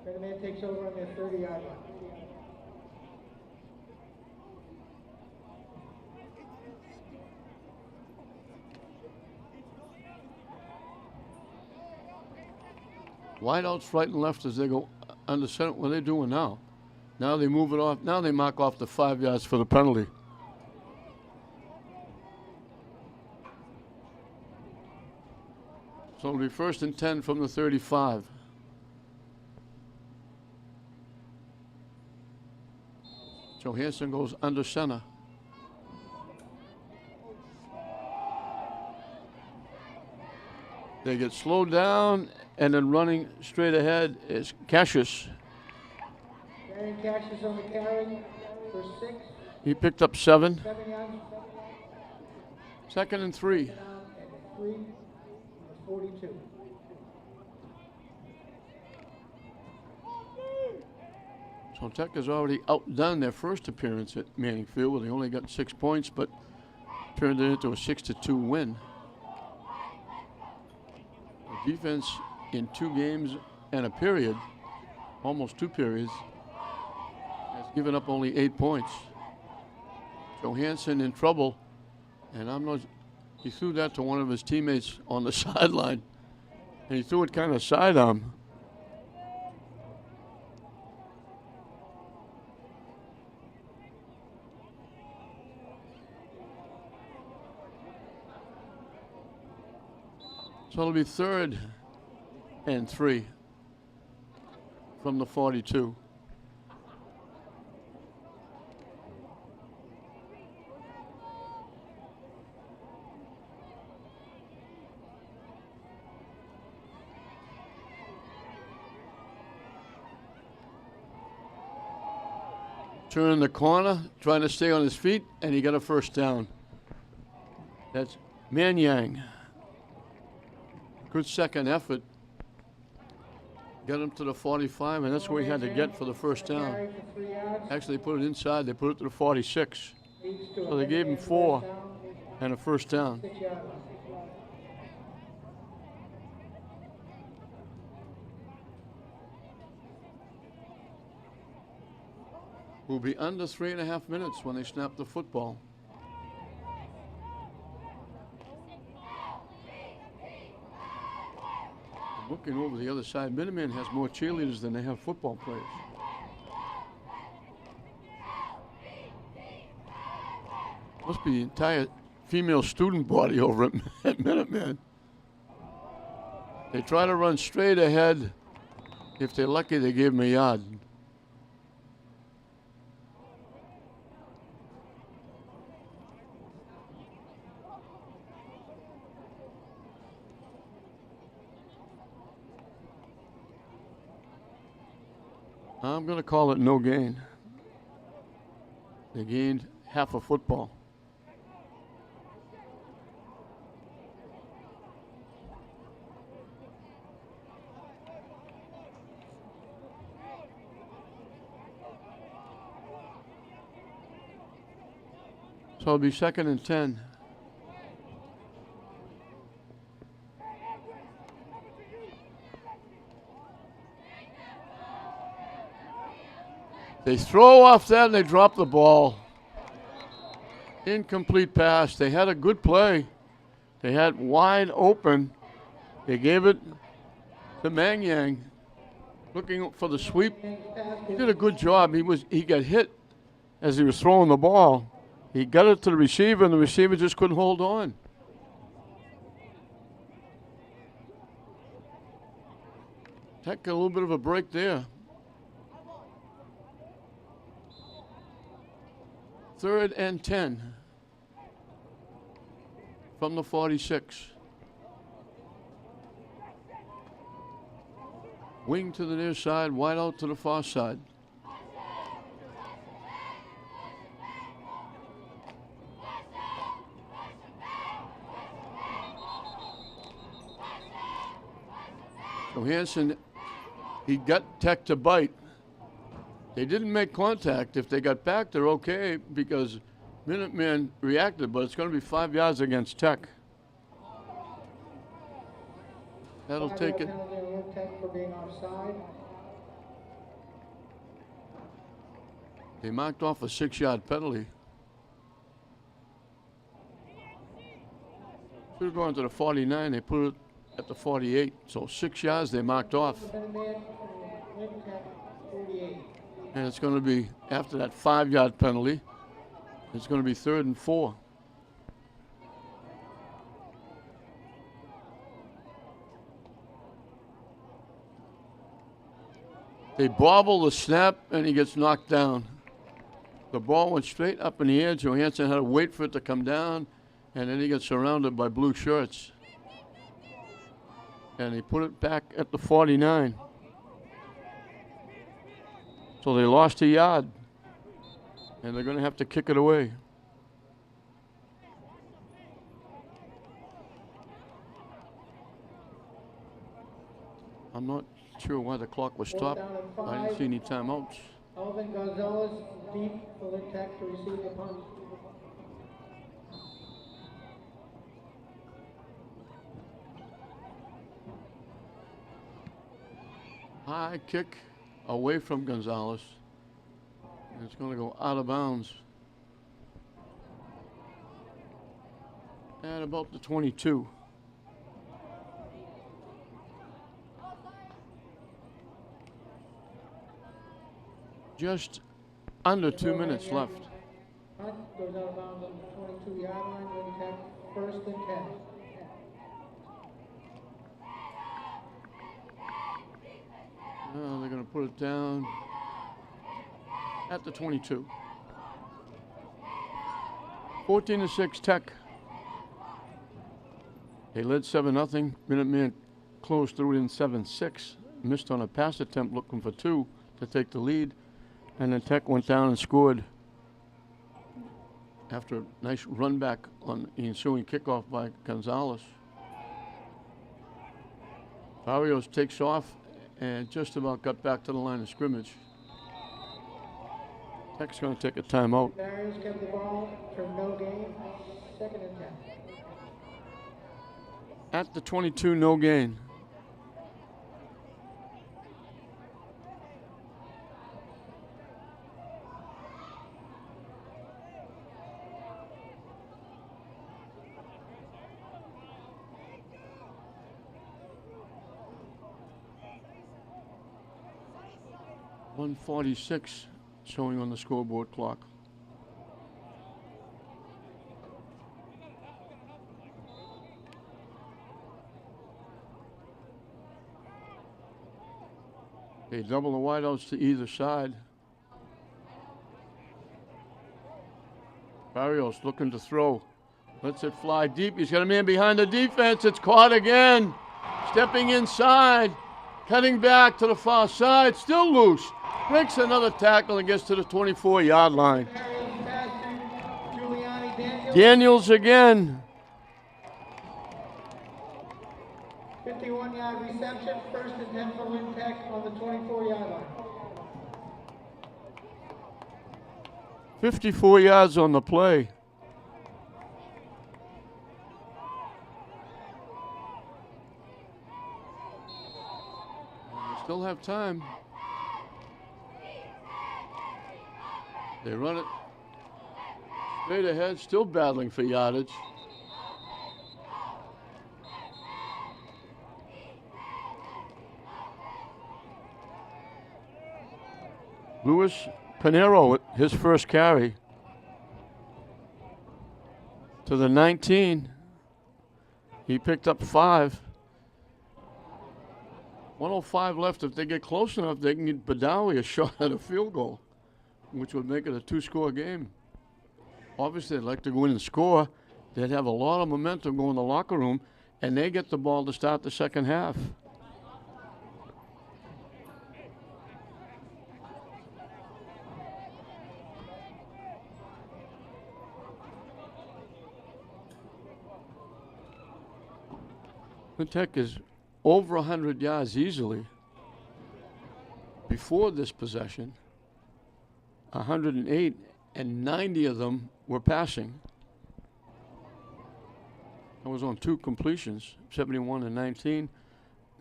Minuteman takes over on their 30-yard line. Wideouts right and left as they go under center. What are they doing now? Now they move it off. Now they mark off the 5 yards for the penalty. So it'll be 1st and 10 from the 35. Johansson goes under center. They get slowed down, and then running straight ahead is Cassius. Aaron Cassius on the carry for 6. He picked up 7. 7 yards. 2nd and 3. Down at 3, 42. So Tech has already outdone their first appearance at Manning Field, where they only got 6 points, but turned it into a 6-2 win. The defense in 2 games and a period, almost 2 periods, has given up only 8 points. Johansson in trouble, and he threw that to one of his teammates on the sideline, and he threw it kind of sidearm. So it'll be 3rd and 3 from the 42. Turn the corner, trying to stay on his feet, and he got a first down. That's Manyang. Good second effort. Got him to the 45, and that's where he had to get for the first down. Carry for 3 yards. Actually, they put it inside. They put it to the 46. Leads to So they gave him 4 and a first down. 6 yards. Will be under 3.5 minutes when they snap the football. Looking over the other side, Minuteman has more cheerleaders than they have football players. Must be the entire female student body over at Minuteman. They try to run straight ahead. If they're lucky, they give them a yard. I'm going to call it no gain. They gained half a football. So it'll be 2nd and 10. They throw off that and they drop the ball. Incomplete pass. They had a good play. They had wide open. They gave it to Manyang, looking for the sweep. He did a good job. He got hit as he was throwing the ball. He got it to the receiver, and the receiver just couldn't hold on. Tech got a little bit of a break there. 3rd and 10 from the 46. Wing to the near side, wide out to the far side. Johansson, he got Tech to bite. They didn't make contact. If they got back, they're okay because Minuteman reacted, but it's going to be 5 yards against Tech. That'll take it. Penalty on Tech for being offside. They marked off a 6-yard penalty. Should have gone to the 49. They put it at the 48. So 6 yards they marked off. Minuteman, win Tech 48. And it's going to be, after that 5-yard penalty, it's going to be 3rd and 4. They bobble the snap, and he gets knocked down. The ball went straight up in the air. Johansson had to wait for it to come down, and then he gets surrounded by blue shirts. And he put it back at the 49. So they lost a yard. And they're going to have to kick it away. I'm not sure why the clock was stopped. I didn't see any timeouts. Alvin Gonzalez deep for Lynn Tech to receive the punt. High kick away from Gonzalez. And it's going to go out of bounds at about the 22. Just under 2 minutes left. Punt goes out of bounds on the 22-yard line. Lynn Tech first and 10. They're going to put it down at the 22. 14-6 Tech. They led 7-0. Minuteman closed through it in 7-6. Missed on a pass attempt looking for 2 to take the lead. And then Tech went down and scored after a nice run back on the ensuing kickoff by Gonzalez. Barrios takes off and just about got back to the line of scrimmage. Tech's going to take a timeout. Barrios kept the ball for no gain. Second and 10. At the 22, no gain. .146 showing on the scoreboard clock. They double the wideouts to either side. Barrios looking to throw. Lets it fly deep. He's got a man behind the defense. It's caught again. Stepping inside. Cutting back to the far side. Still loose. Breaks another tackle and gets to the 24-yard line. Daniels again. 51-yard reception, first and 10 for Lynn Tech on the 24-yard line. 54 yards on the play. They still have time. They run it straight ahead, still battling for yardage. Luis Pinero, his first carry to the 19. He picked up 5. 1:05 left. If they get close enough, they can get Badawi a shot at a field goal, which would make it a 2-score game. Obviously, they'd like to go in and score. They'd have a lot of momentum going in the locker room, and they get the ball to start the second half. Tech is over 100 yards easily before this possession. 108, and 90 of them were passing. That was on 2 completions, 71 and 19.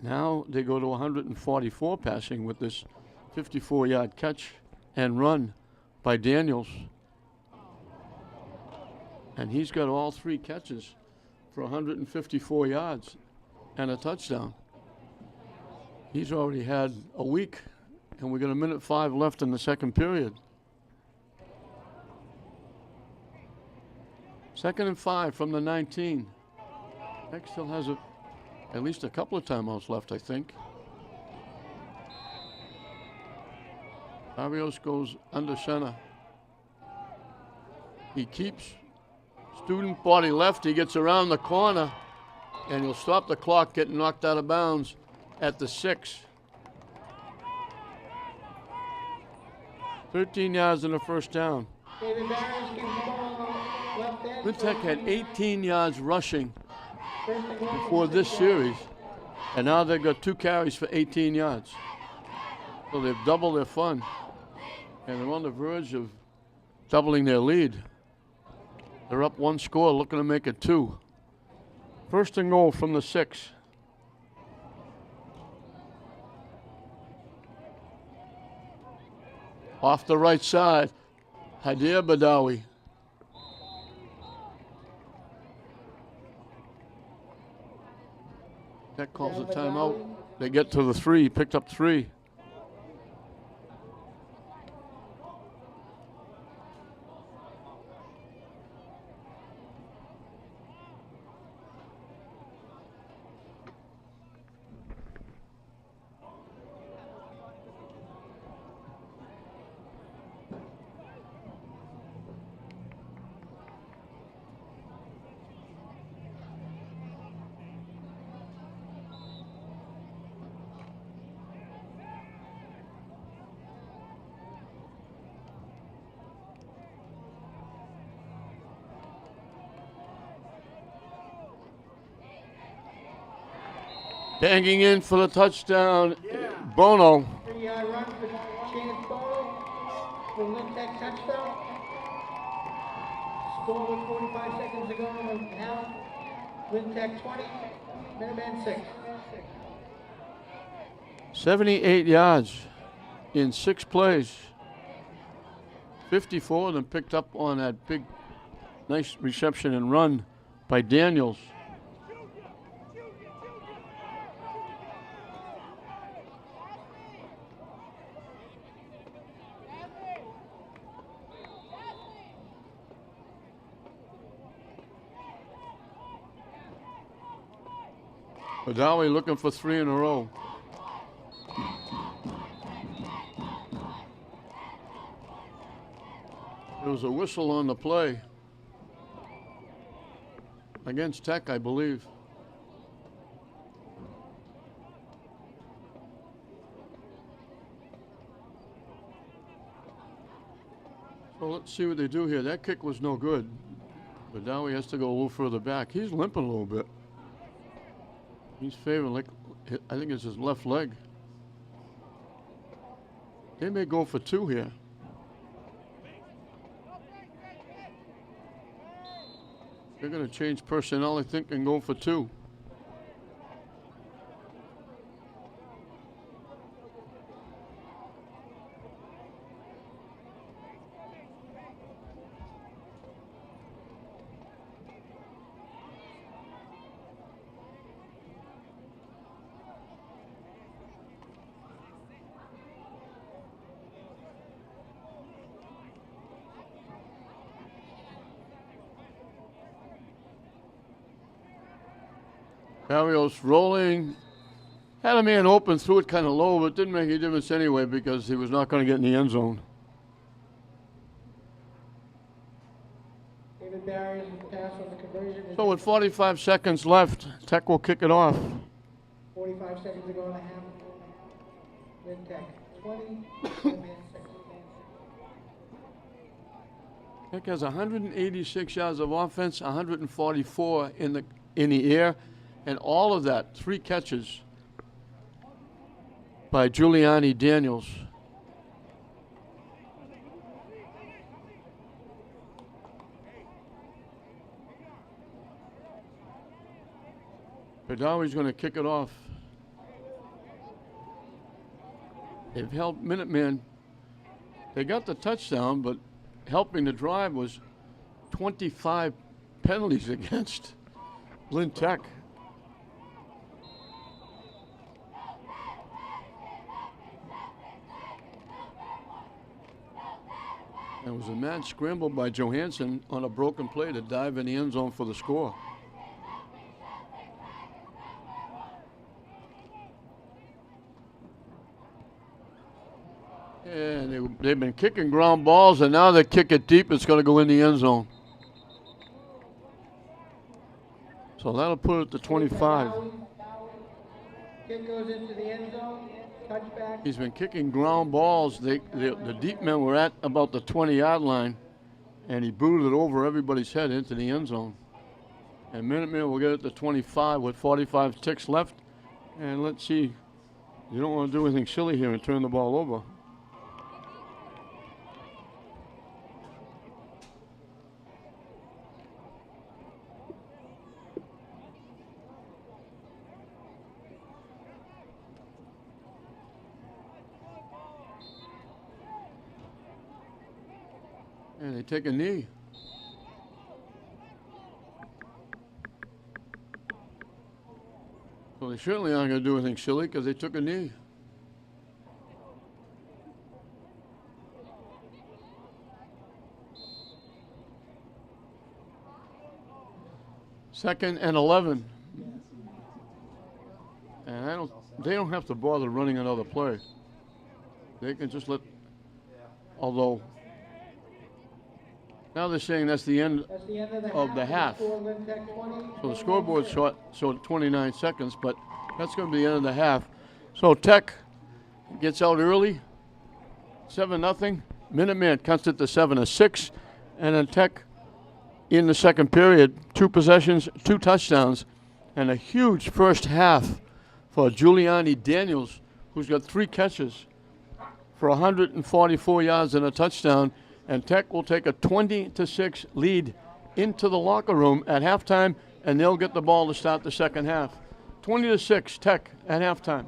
Now they go to 144 passing with this 54-yard catch and run by Daniels. And he's got all 3 catches for 154 yards and a touchdown. He's already had a week, and we got 1:05 left in the second period. 2nd and 5 from the 19. Tech still has at least a couple of timeouts left, I think. Barrios goes under center. He keeps student body left. He gets around the corner. And he'll stop the clock getting knocked out of bounds at the 6. 13 yards in the first down. David Barnes gives the ball on the left edge. Wintec had 18 yards rushing First and goal before from this 6 series, yards. and now they've got 2 carries for 18 yards. So they've doubled their fun, and they're on the verge of doubling their lead. They're up 1 score, looking to make it 2. First and goal from the 6. Off the right side, Hadir Badawi. That calls a timeout. They get to the 3, picked up 3. Banging in for the touchdown, Bono. 3-yard run for Chance Bono for Lintec touchdown. Score with 45 seconds to go in the half. Lintec 20, Minuteman 6. 78 yards in 6 plays. 54 of them picked up on that big, nice reception and run by Daniels. Badawi looking for 3 in a row. There was a whistle on the play against Tech, I believe. So let's see what they do here. That kick was no good. Badawi has to go a little further back. He's limping a little bit. He's favoring, like, I think it's his left leg. They may go for 2 here. They're going to change personnel, I think, and go for 2. Barrios rolling, had a man open, threw it kind of low, but didn't make any difference anyway because he was not going to get in the end zone. David Barrios with the pass on the conversion. So with 45 seconds left, Tech will kick it off. 45 seconds to go in the half. Lintec 20, Minuteman 6. Tech has 186 yards of offense, 144 in the air. And all of that, 3 catches by Giuliani Daniels. Badawi's going to kick it off. They've held Minuteman. They got the touchdown, but helping the drive was 25 penalties against Lintec. There was a mad scramble by Johansson on a broken play to dive in the end zone for the score. And they've been kicking ground balls, and now they kick it deep. It's going to go in the end zone. So that'll put it to 25. Kick goes into the end zone. Touchback. He's been kicking ground balls. The deep men were at about the 20-yard line, and he booted it over everybody's head into the end zone. And Minuteman will get it to 25 with 45 ticks left. And let's see. You don't want to do anything silly here and turn the ball over. And they take a knee. So they certainly aren't going to do anything silly because they took a knee. Second and 11. And they don't have to bother running another play. They can just let, although now they're saying that's the end of the half. So the scoreboard showed 29 seconds, but that's going to be the end of the half. So Tech gets out early, 7-0. Minuteman cuts it to 7-6, and then Tech in the second period, 2 possessions, 2 touchdowns, and a huge first half for Giuliani Daniels, who's got 3 catches for 144 yards and a touchdown. And Tech will take a 20-6 lead into the locker room at halftime, and they'll get the ball to start the second half. 20-6, Tech at halftime.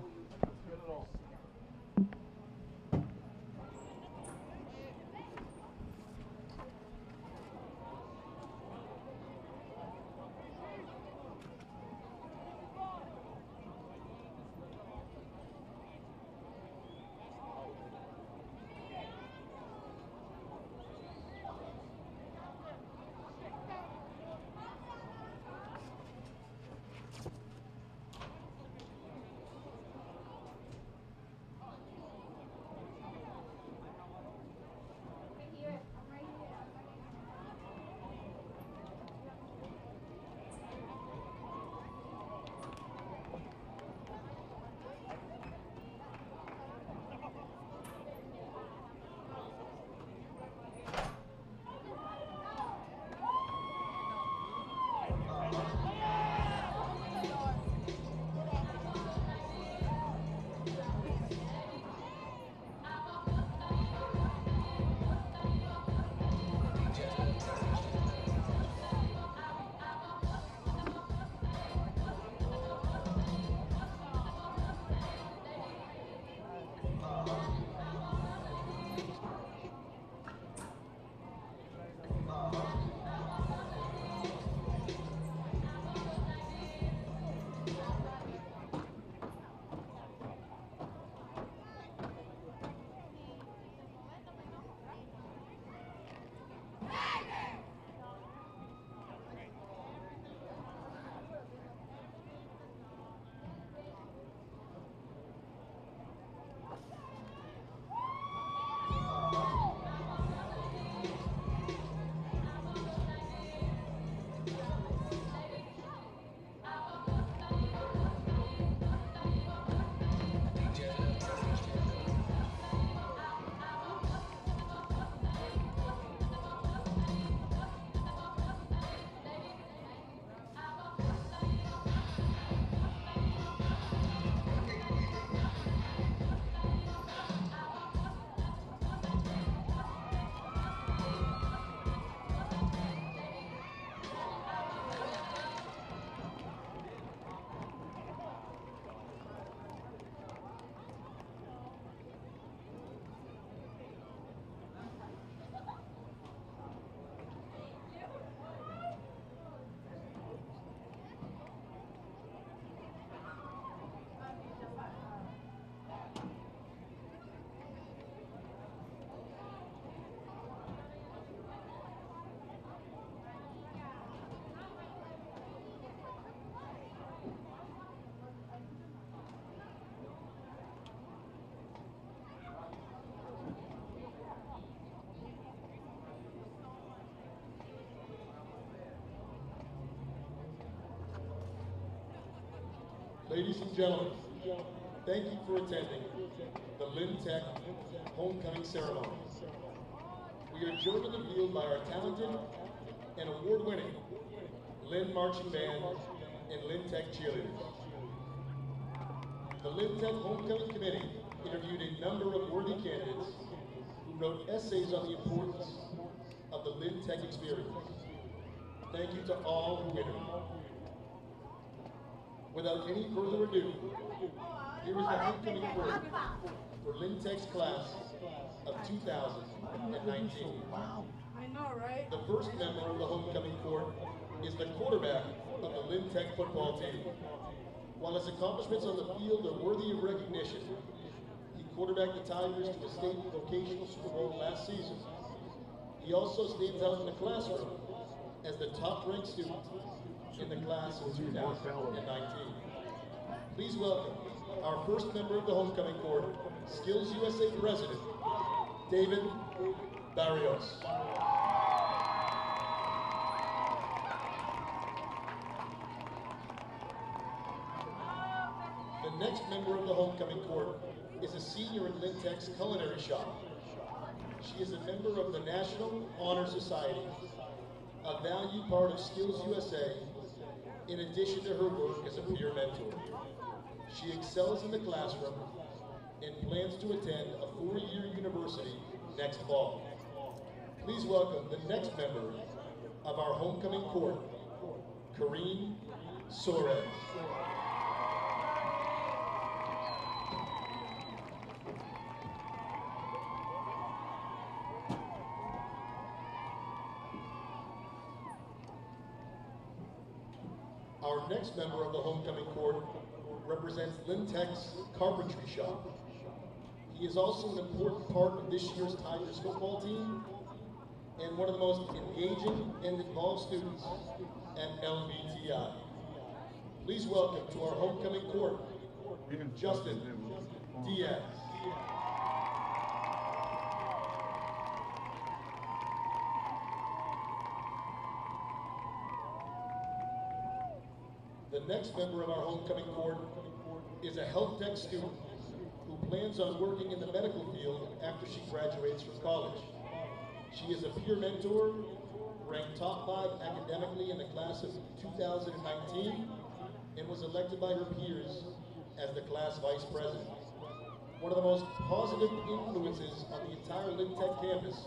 Ladies and gentlemen, thank you for attending the Lynn Tech Homecoming Ceremony. We are joined in the field by our talented and award-winning Lynn Marching Band and Lynn Tech cheerleaders. The Lynn Tech Homecoming Committee interviewed a number of worthy candidates who wrote essays on the importance of the Lynn Tech experience. Thank you to all who interviewed. Without any further ado, here is the homecoming court for Lynn Tech's class of 2019. Wow. I know, right? The first member of the homecoming court is the quarterback of the Lynn Tech football team. While his accomplishments on the field are worthy of recognition, he quarterbacked the Tigers to a state vocational Super Bowl last season. He also stands out in the classroom as the top-ranked student in the class of 2019. Please welcome our first member of the homecoming court, Skills USA President, David Barrios. The next member of the homecoming court is a senior at Lynn Tech's culinary shop. She is a member of the National Honor Society, a valued part of Skills USA, in addition to her work as a peer mentor. She excels in the classroom and plans to attend a 4-year university next fall. Please welcome the next member of our homecoming court, Karine Suarez. Our next member of the homecoming court represents Lynn Tech's carpentry shop. He is also an important part of this year's Tigers football team and one of the most engaging and involved students at LVTI. Please welcome to our homecoming court, Justin Diaz. The next member of our homecoming court is a health tech student who plans on working in the medical field after she graduates from college. She is a peer mentor, ranked top 5 academically in the class of 2019, and was elected by her peers as the class vice president. One of the most positive influences on the entire Lynn Tech campus.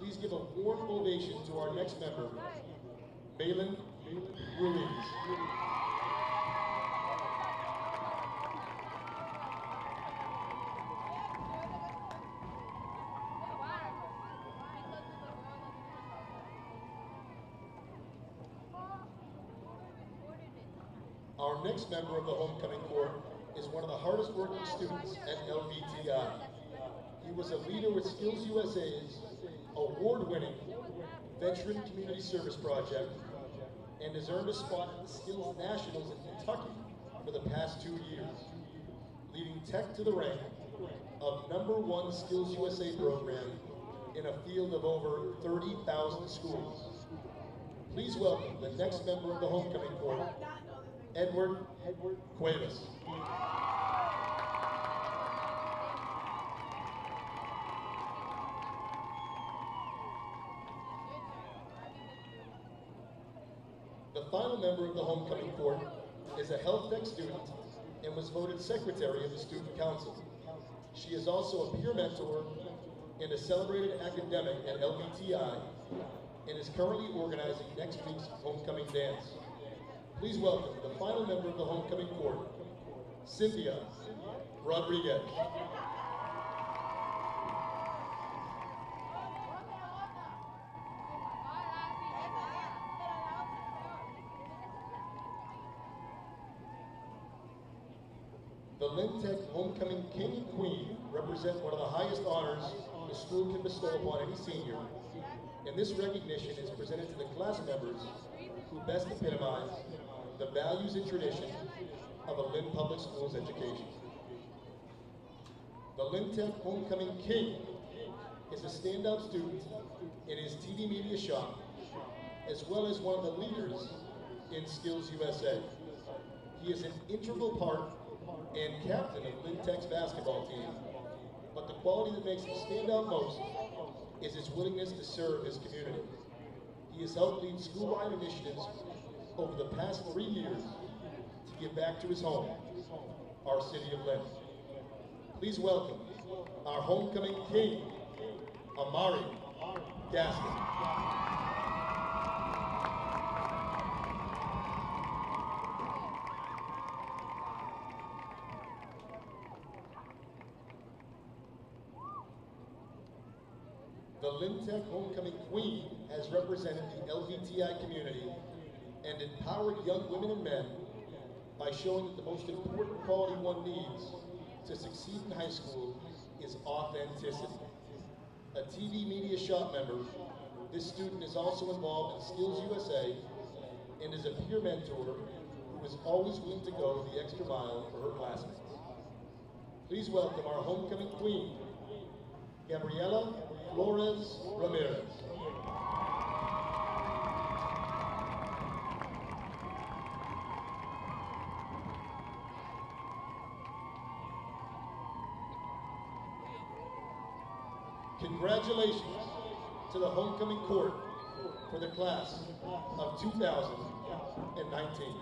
Please give a warm ovation to our next member, Malin Ruiz. Our next member of the homecoming court is one of the hardest working students at LVTI. He was a leader with Skills USA's award-winning Veteran Community Service Project and has earned a spot at the Skills Nationals in Kentucky for the past 2 years, leading Tech to the rank of #1 Skills USA program in a field of over 30,000 schools. Please welcome the next member of the homecoming court, Edward Cuevas. The final member of the homecoming court is a health tech student and was voted secretary of the student council. She is also a peer mentor and a celebrated academic at LVTI and is currently organizing next week's homecoming dance. Please welcome the final member of the homecoming court, Cynthia Rodriguez. The Lynn Tech Homecoming King and Queen represent one of the highest honors the school can bestow upon any senior, and this recognition is presented to the class members who best epitomize the values and tradition of a Lynn Public Schools education. The Lynn Tech Homecoming King is a standout student in his TV media shop, as well as one of the leaders in Skills USA. He He is an integral part and captain of Lynn Tech's basketball team, but the quality that makes him stand out most is his willingness to serve his community. He has helped lead school-wide initiatives over the past 3 years to give back to his home, our city of Lynn. Please welcome our homecoming king, Amari Gaston. The Lynn Tech Homecoming Queen has represented the LVTI community and empowered young women and men by showing that the most important quality one needs to succeed in high school is authenticity. A TV Media Shop member, this student is also involved in Skills USA and is a peer mentor who is always willing to go the extra mile for her classmates. Please welcome our homecoming queen, Gabriela Flores Ramirez. Congratulations to the homecoming court for the class of 2019.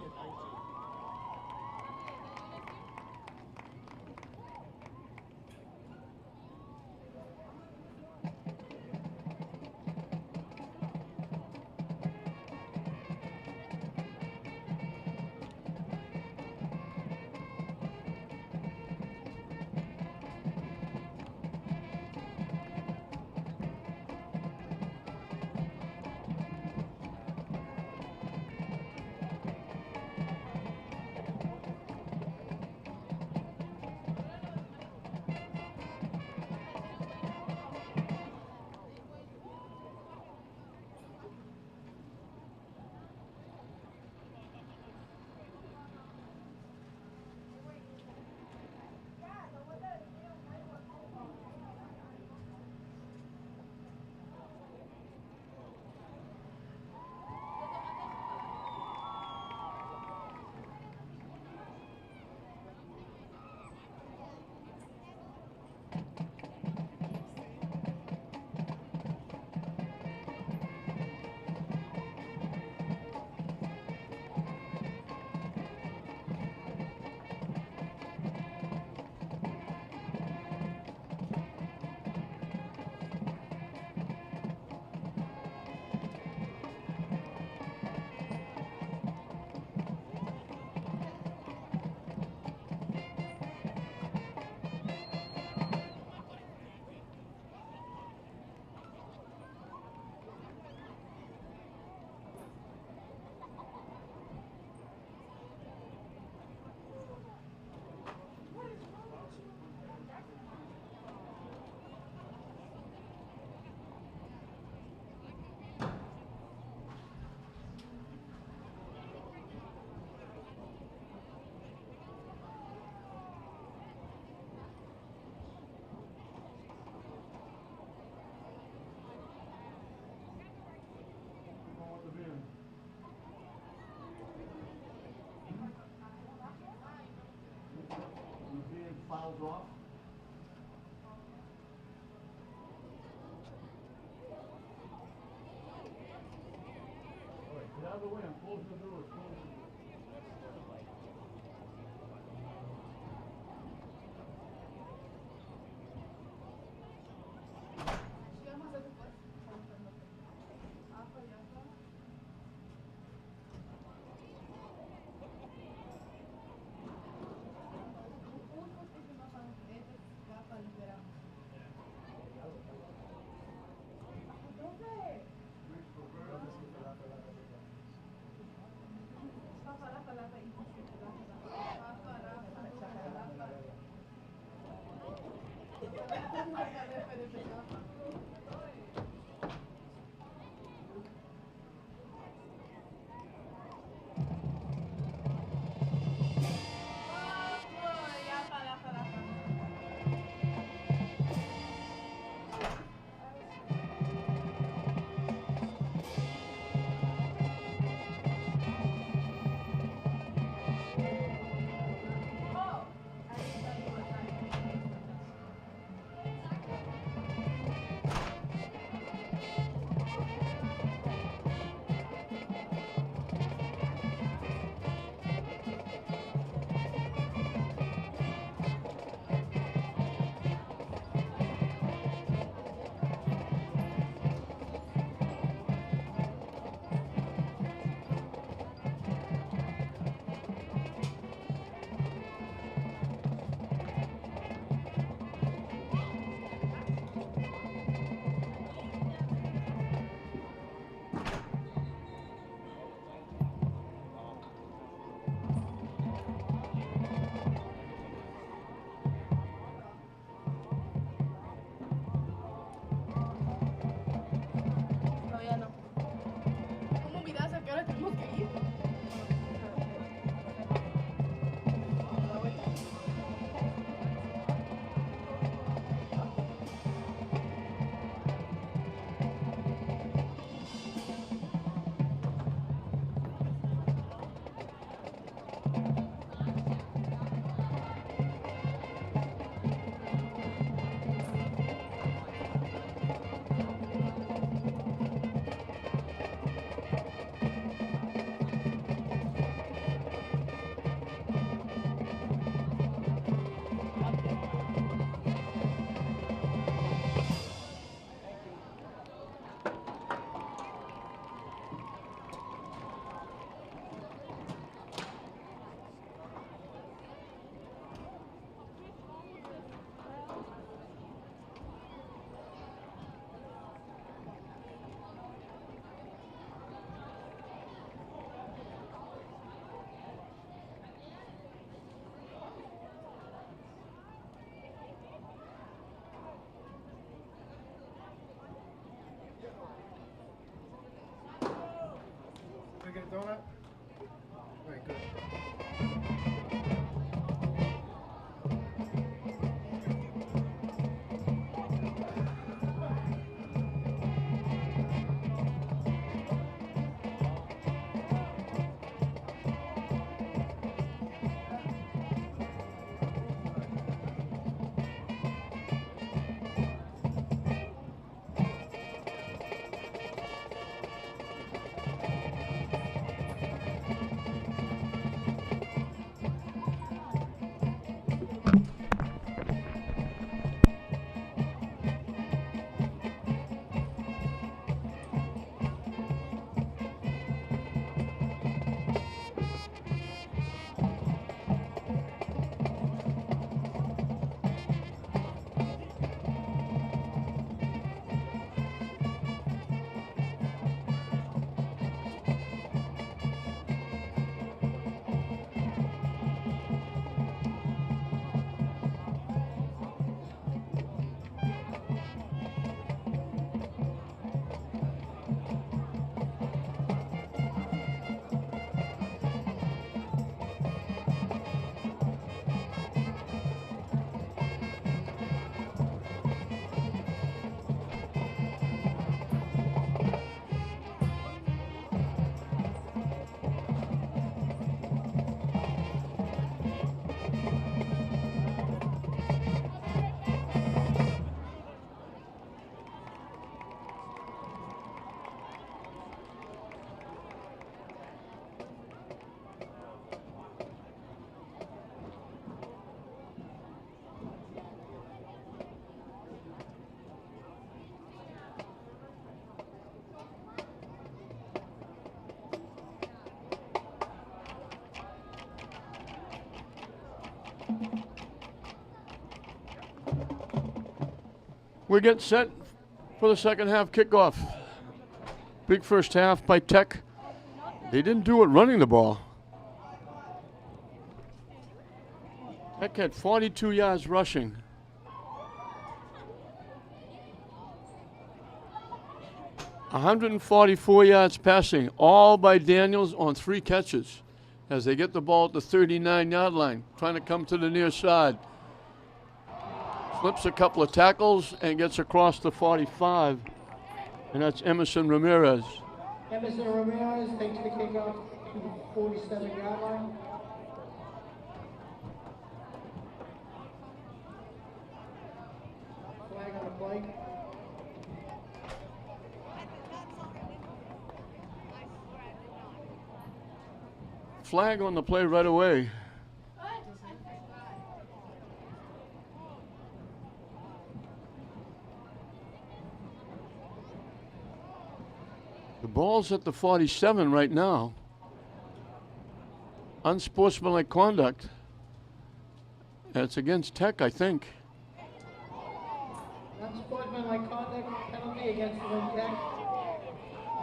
Fouls off. All right, get out of the way. I'm closing the door. we get set for the second half kickoff. Big first half by Tech. They didn't do it running the ball. Tech had 42 yards rushing. $144 yards passing, all by Daniels on 3 catches as they get the ball at the 39-yard line, trying to come to the near side. Slips a couple of tackles and gets across the 45, and that's Emerson Ramirez. Emerson Ramirez takes the kickoff to the 47-yard line. Flag on the play. Flag on the play right away. The ball's at the 47 right now. Unsportsmanlike conduct. And it's against Tech, I think. Unsportsmanlike conduct penalty against Lynn Tech.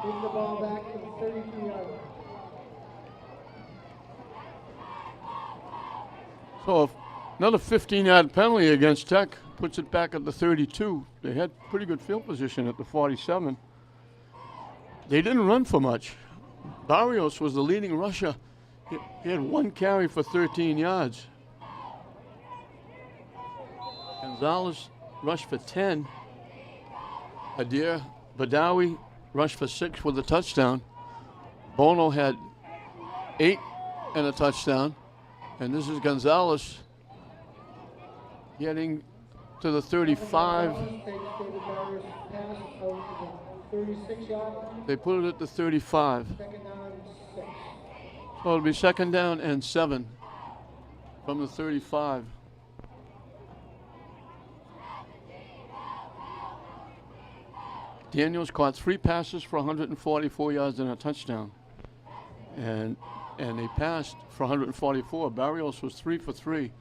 Bring the ball back to the 33-yard line. So another 15-yard penalty against Tech puts it back at the 32. They had pretty good field position at the 47. They didn't run for much. Barrios was the leading rusher. He had 1 carry for 13 yards. Gonzalez rushed for 10. Adir Badawi rushed for 6 with a touchdown. Bono had 8 and a touchdown. And this is Gonzalez getting to the 35. They put it at the 35. So it'll be 2nd down and 7 from the 35. Daniels caught 3 passes for 144 yards and a touchdown. And they passed for 144. Barrios was 3 for 3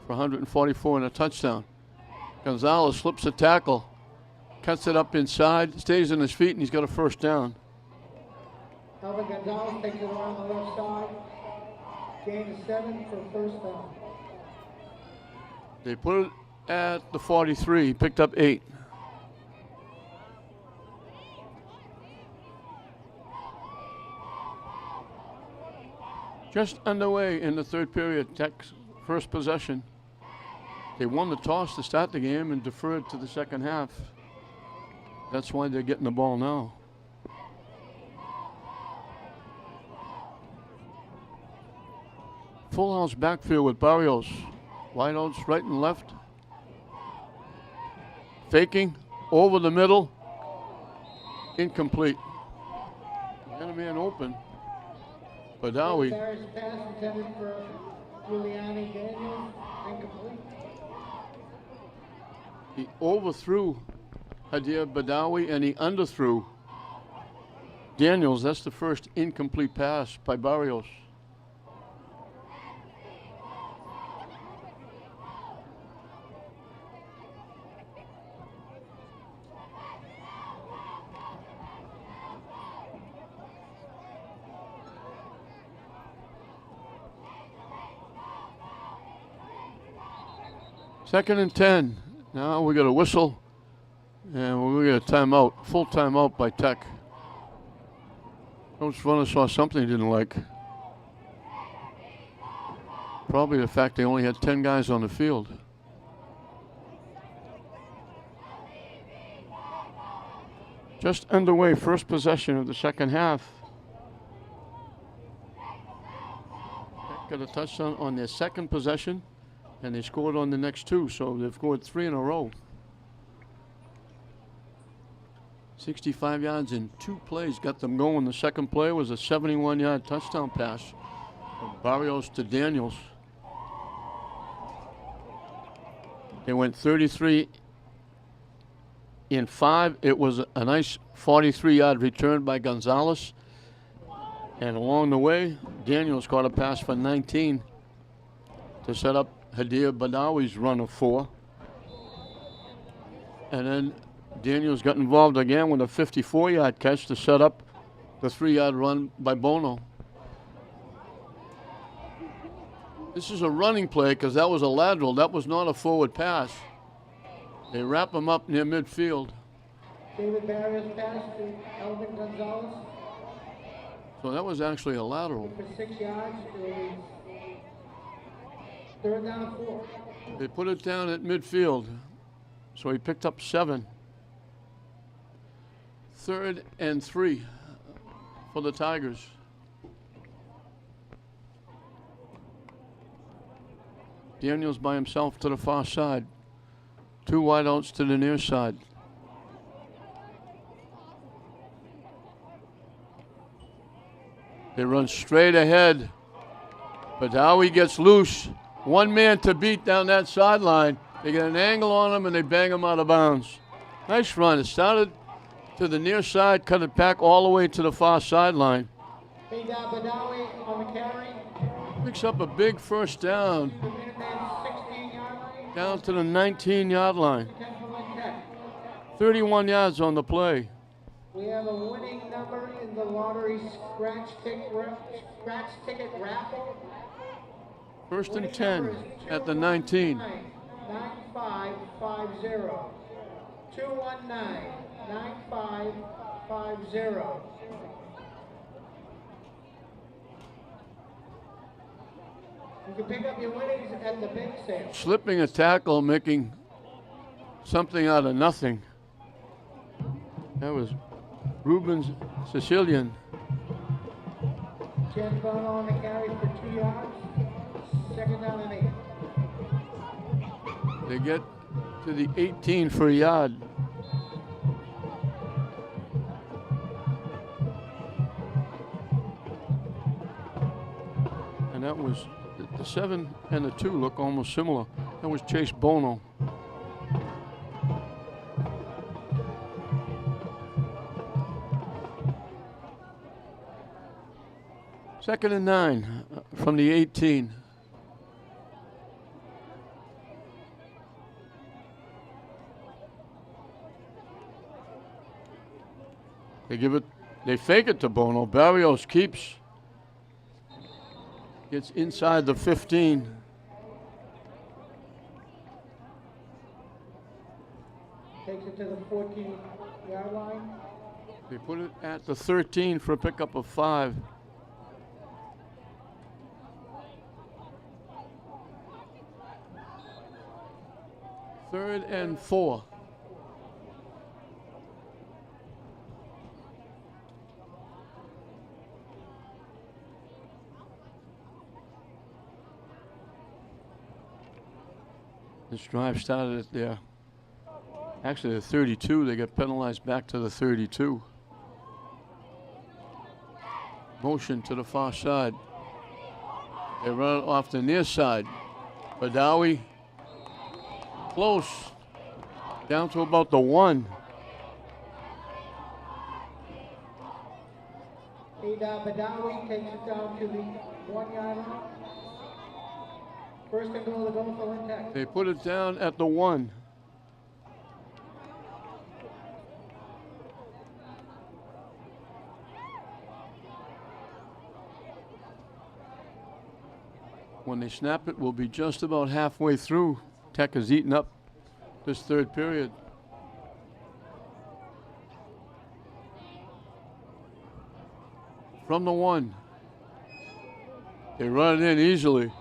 for 144 and a touchdown. Gonzalez slips a tackle, cuts it up inside, stays on his feet, and he's got a 1st down. Alvin Gonzalez takes it around the left side. Gain of 7 for 1st down. They put it at the 43, picked up 8. Just underway in the 3rd period, Tech's first possession. They won the toss to start the game and deferred to the 2nd half. That's why they're getting the ball now. Full house backfield with Barrios. Wideouts right and left. Faking over the middle. Incomplete. Got a man open. Badawi. Pass intended for Giuliani Daniels, incomplete. He overthrew Hadir Badawi and he underthrew Daniels. That's the first incomplete pass by Barrios. Second and 10. Now we got a whistle, and we're going to get a timeout, full timeout by Tech. Coach Runner saw something he didn't like. Probably the fact they only had 10 guys on the field. Just underway, first possession of the 2nd half. Tech got a touchdown on their 2nd possession. And they scored on the next 2, so they've scored 3 in a row. 65 yards in 2 plays got them going. The 2nd play was a 71-yard touchdown pass from Barrios to Daniels. They went 33 in 5. It was a nice 43-yard return by Gonzalez. And along the way, Daniels caught a pass for 19 to set up Hadir Badawi's run of 4. And then Daniels got involved again with a 54-yard catch to set up the 3-yard run by Bono. This is a running play because that was a lateral. That was not a forward pass. They wrap him up near midfield. David Barrios pass to Elvin Gonzalez So that was actually a lateral. for 6 yards. Third down and 4. They put it down at midfield. So he picked up 7. 3rd and 3 for the Tigers. Daniels by himself to the far side. 2 wideouts to the near side. They run straight ahead. Badawi gets loose. 1 man to beat down that sideline. They get an angle on him and they bang him out of bounds. Nice run. It started to the near side, cut it back all the way to the far sideline. Badawi on the carry. Picks up a big first down. The Minuteman 16-yard line. Down to the 19-yard line. 10 for Lynn Tech. 31 yards on the play. We have a winning number in the lottery scratch ticket raffle. First and Winning 10 number is at the 19. 9550. 219-9550. You can pick up your winnings at the bake sale. Slipping a tackle, making something out of nothing. That was Rubens Sicilian. Jen Bono on the carry for 2 yards. Second down and 8. They get to the 18 for a yard. And that was the 7 and the 2 look almost similar. That was Chase Bono. Second and 9 from the 18. They fake it to Bono. Barrios keeps. Gets inside the 15. Takes it to the 14-yard line. They put it at the 13 for a pickup of 5. Third and 4. This drive started at their, actually the 32. They got penalized back to the 32. Motion to the far side. They run it off the near side. Badawi close. Down to about the 1. Badawi takes it down to the 1-yard line. First and goal to go for Lynn Tech. They put it down at the 1. When they snap it, we'll be just about halfway through. Tech has eaten up this third period. From the 1. They run it in easily.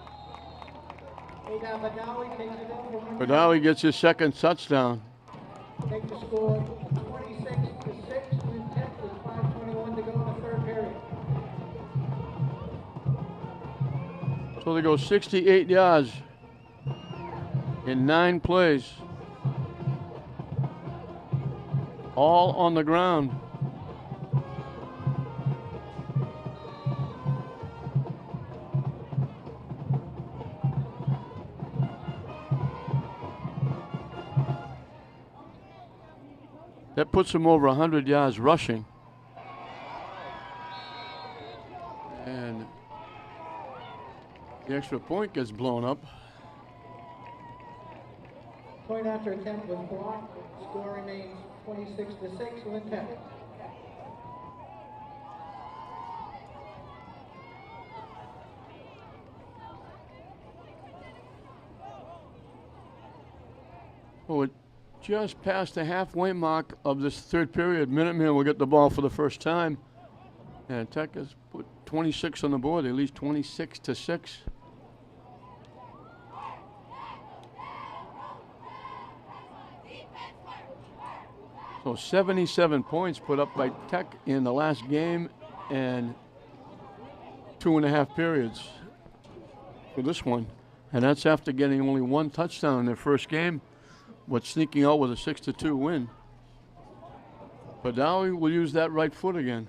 Badawi takes it in for 1 Badawi gets his second touchdown. Take the score 26-6. Lynn Tech with 5:21 to go in the third period. So they go 68 yards in 9 plays. All on the ground. That puts him over 100 yards rushing. And the extra point gets blown up. Point after attempt was blocked. Score remains 26-6, Lynn Tech. Well, it just past the halfway mark of this third period. Minuteman will get the ball for the first time. And Tech has put 26 on the board. They lead 26-6. So 77 points put up by Tech in the last game and 2.5 periods for this one. And that's after getting only one touchdown in their first game, but sneaking out with a 6-2 win. But now he will use that right foot again.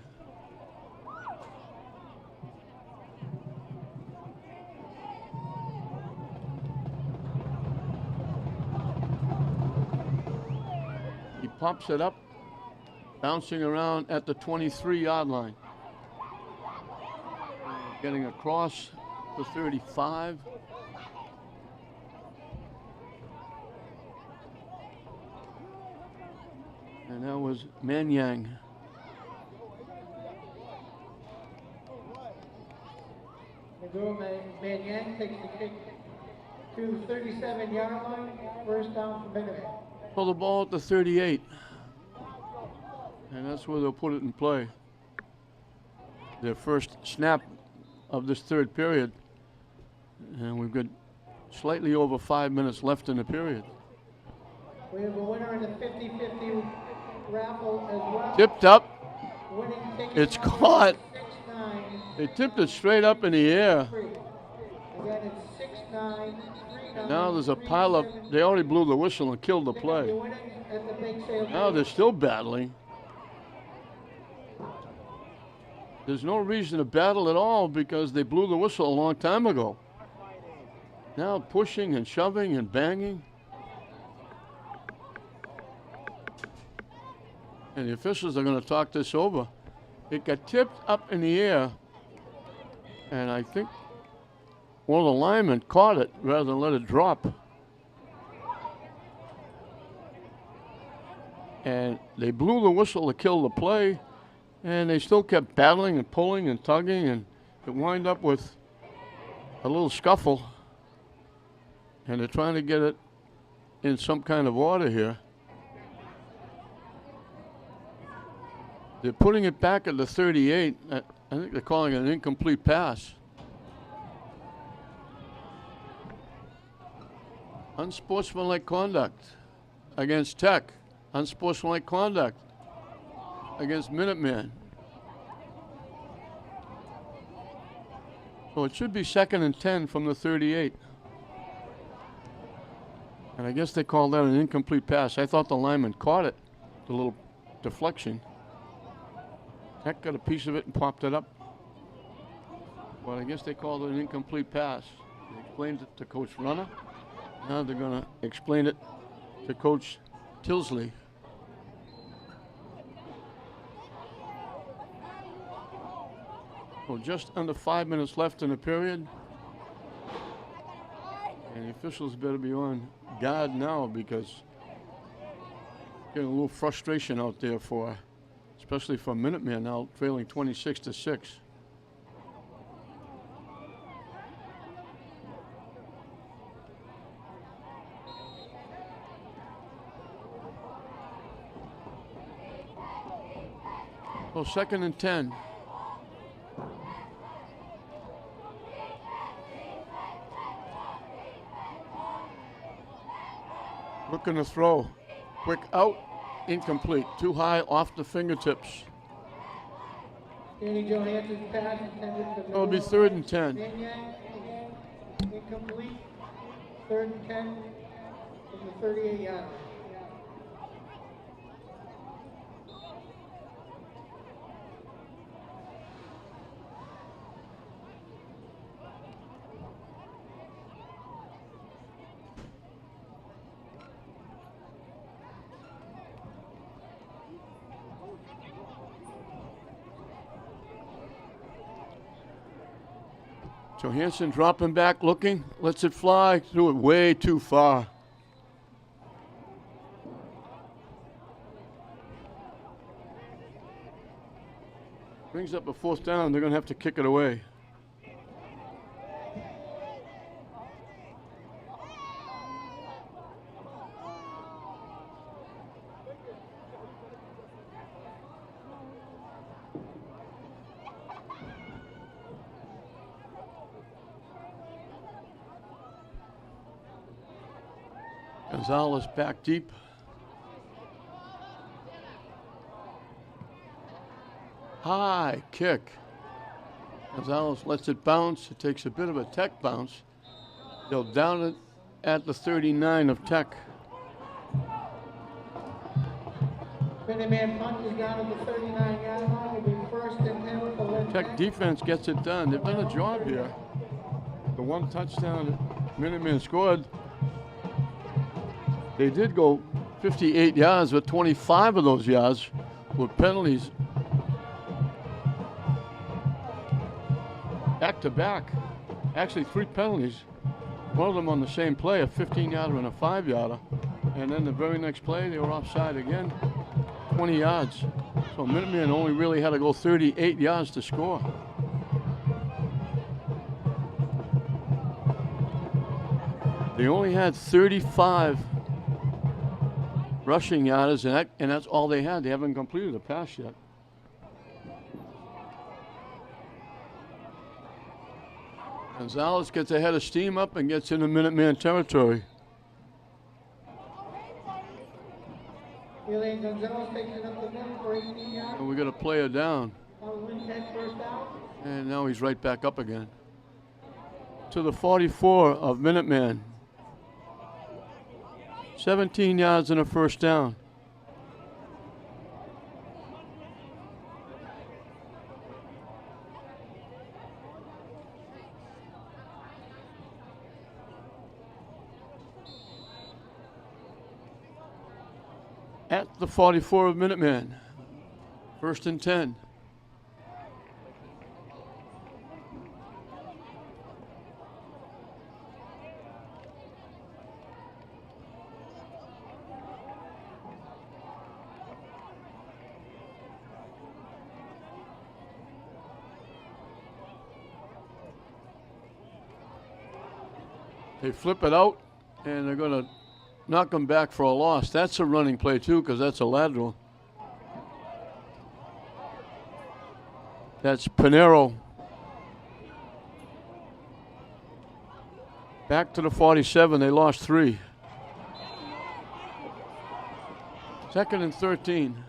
He pops it up, bouncing around at the 23-yard line. Getting across the 35. And that was Manyang. Manyang takes the kick to the 37-yard line. First down for Minuteman. Pull the ball at the 38. And that's where they'll put it in play. Their first snap of this third period. And we've got slightly over 5 minutes left in the period. We have a winner in the 50-50 raffle as well. Tipped up. Winning ticket It's number caught. 6-9. They tipped it straight up in the air. Again, it's 6-9. Now there's a pile up. They already blew the whistle and killed the play. Now they're still battling. There's no reason to battle at all because they blew the whistle a long time ago. Now pushing and shoving and banging. And the officials are going to talk this over. It got tipped up in the air, and I think one of the linemen caught it rather than let it drop. And they blew the whistle to kill the play, and they still kept battling and pulling and tugging, and it wound up with a little scuffle. And they're trying to get it in some kind of order here. They're putting it back at the 38. I think they're calling it an incomplete pass. Unsportsmanlike conduct against Tech. Unsportsmanlike conduct against Minuteman. So it should be 2nd and 10 from the 38. And I guess they called that an incomplete pass. I thought the lineman caught it, the little deflection. Tech got a piece of it and popped it up. Well, I guess they called it an incomplete pass. They explained it to Coach Runner. Now they're going to explain it to Coach Tilsley. So just under 5 minutes left in the period. And the officials better be on guard now because getting a little frustration out there for, especially for Minuteman now trailing 26-6. So 2nd and 10. Looking to throw. Quick out. Incomplete. Too high off the fingertips. Danny Johansson's pass intended for It'll be 3rd and 10. Incomplete. 3rd and 10 from the 38-yard. Johansson dropping back, looking, lets it fly, threw it way too far. Brings up a 4th down. They're going to have to kick it away. Gonzalez back deep. High kick. Gonzalez lets it bounce. It takes a bit of a Tech bounce. They'll down it at the 39 of Tech. Minuteman punt is down at the 39-yard line. It'll be 1st and 10 for Lynn Tech defense gets it done. They've done a job here. The 1 touchdown that Minuteman scored, they did go 58 yards, but 25 of those yards were penalties. Back to back. Actually 3 penalties. One of them on the same play, a 15-yarder and a 5-yarder. And then the very next play, they were offside again, 20 yards. So Minuteman only really had to go 38 yards to score. They only had 35 rushing yards, and that's all they had. They haven't completed a pass yet. Gonzalez gets ahead of steam up and gets into Minuteman territory. Elian Gonzalez takes it up the middle for 18 yards. And we got a player down. Lynn Tech 1st down. And now he's right back up again. To the 44 of Minuteman. 17 yards and a 1st down. At the 44 of Minuteman. 1st and 10. They flip it out, and they're going to knock him back for a loss. That's a running play, too, because that's a lateral. That's Pinero. Back to the 47. They lost 3. 2nd and 13.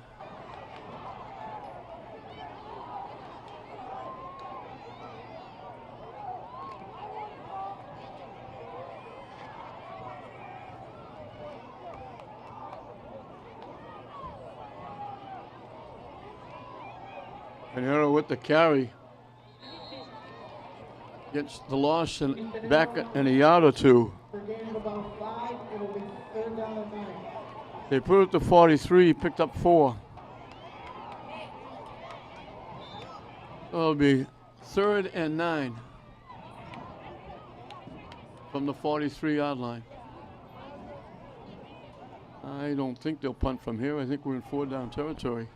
Pinero with the carry. Gets the loss and back in a yard or 2. For a gain of about 5, it'll be 3rd down and 9. They put it to 43, picked up 4. So it'll be 3rd and 9 from the 43-yard line. I don't think they'll punt from here. I think we're in 4-down territory.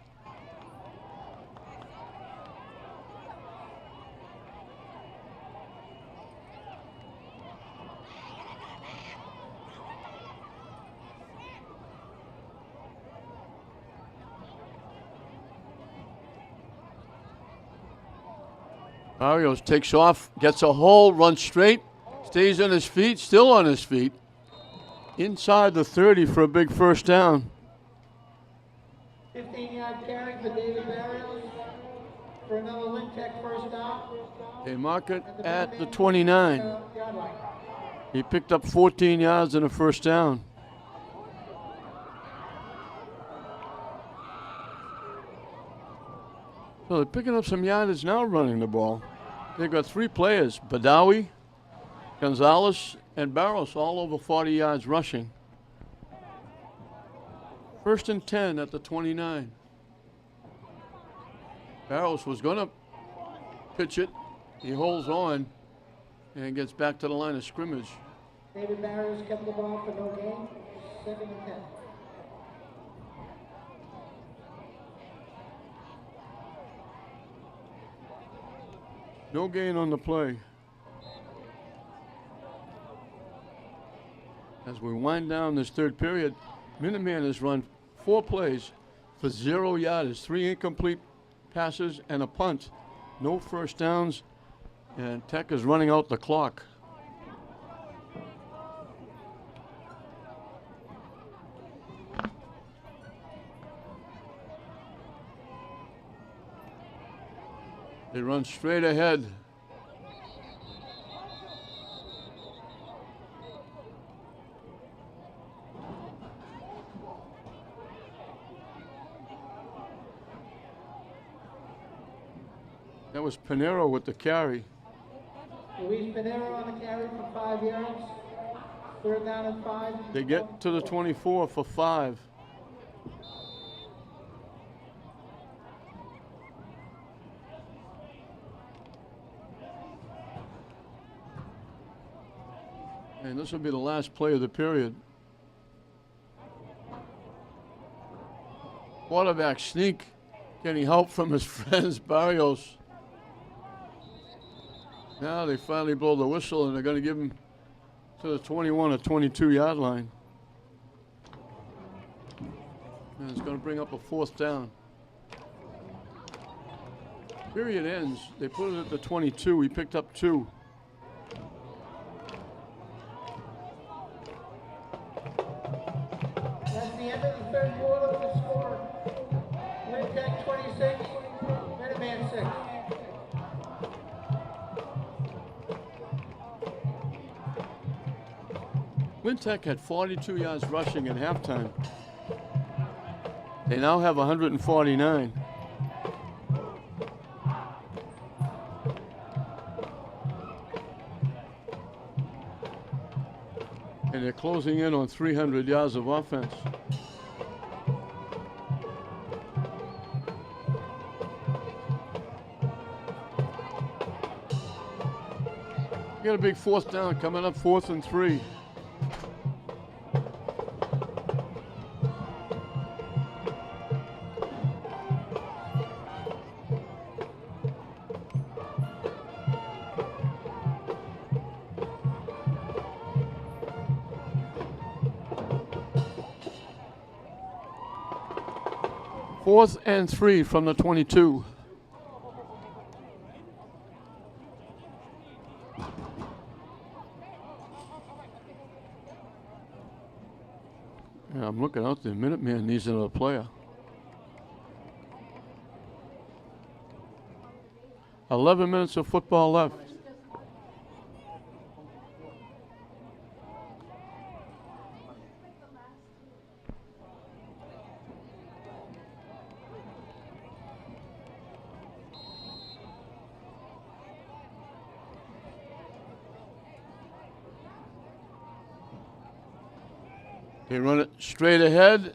Barrios takes off, gets a hold, runs straight, stays on his feet, still on his feet. Inside the 30 for a big 1st down. 15-yard carry for David Barrios for another Lynn Tech 1st down. They mark it at the 29. Yard line. He picked up 14 yards and a 1st down. So they're picking up some yardage now running the ball. They've got 3 players, Badawi, Gonzalez, and Barros, all over 40 yards rushing. 1st and 10 at the 29. Barros was going to pitch it. He holds on and gets back to the line of scrimmage. David Barrios kept the ball for no gain. 2nd and 10. No gain on the play. As we wind down this third period, Minuteman has run 4 plays for 0 yards, 3 incomplete passes and a punt. No first downs, and Tech is running out the clock. They run straight ahead. That was Pinero with the carry. Luis Pinero on the carry for 5 yards. Third down and 5. They get to the 24 for 5. And this will be the last play of the period. Quarterback sneak, getting help from his friends Barrios. Now they finally blow the whistle and they're going to give him to the 21 or 22 yard line. And it's going to bring up a 4th down. Period ends. They put it at the 22. He picked up 2. That's the end of the third quarter with the score. Lynn Tech 26, Minuteman 6. Lynn Tech had 42 yards rushing at halftime. They now have 149. And they're closing in on 300 yards of offense. Got a big 4th down coming up, 4th and 3. Fourth and 3 from the 22. Yeah, I'm looking out there. Minuteman needs another player. 11 minutes of football left. They run it straight ahead.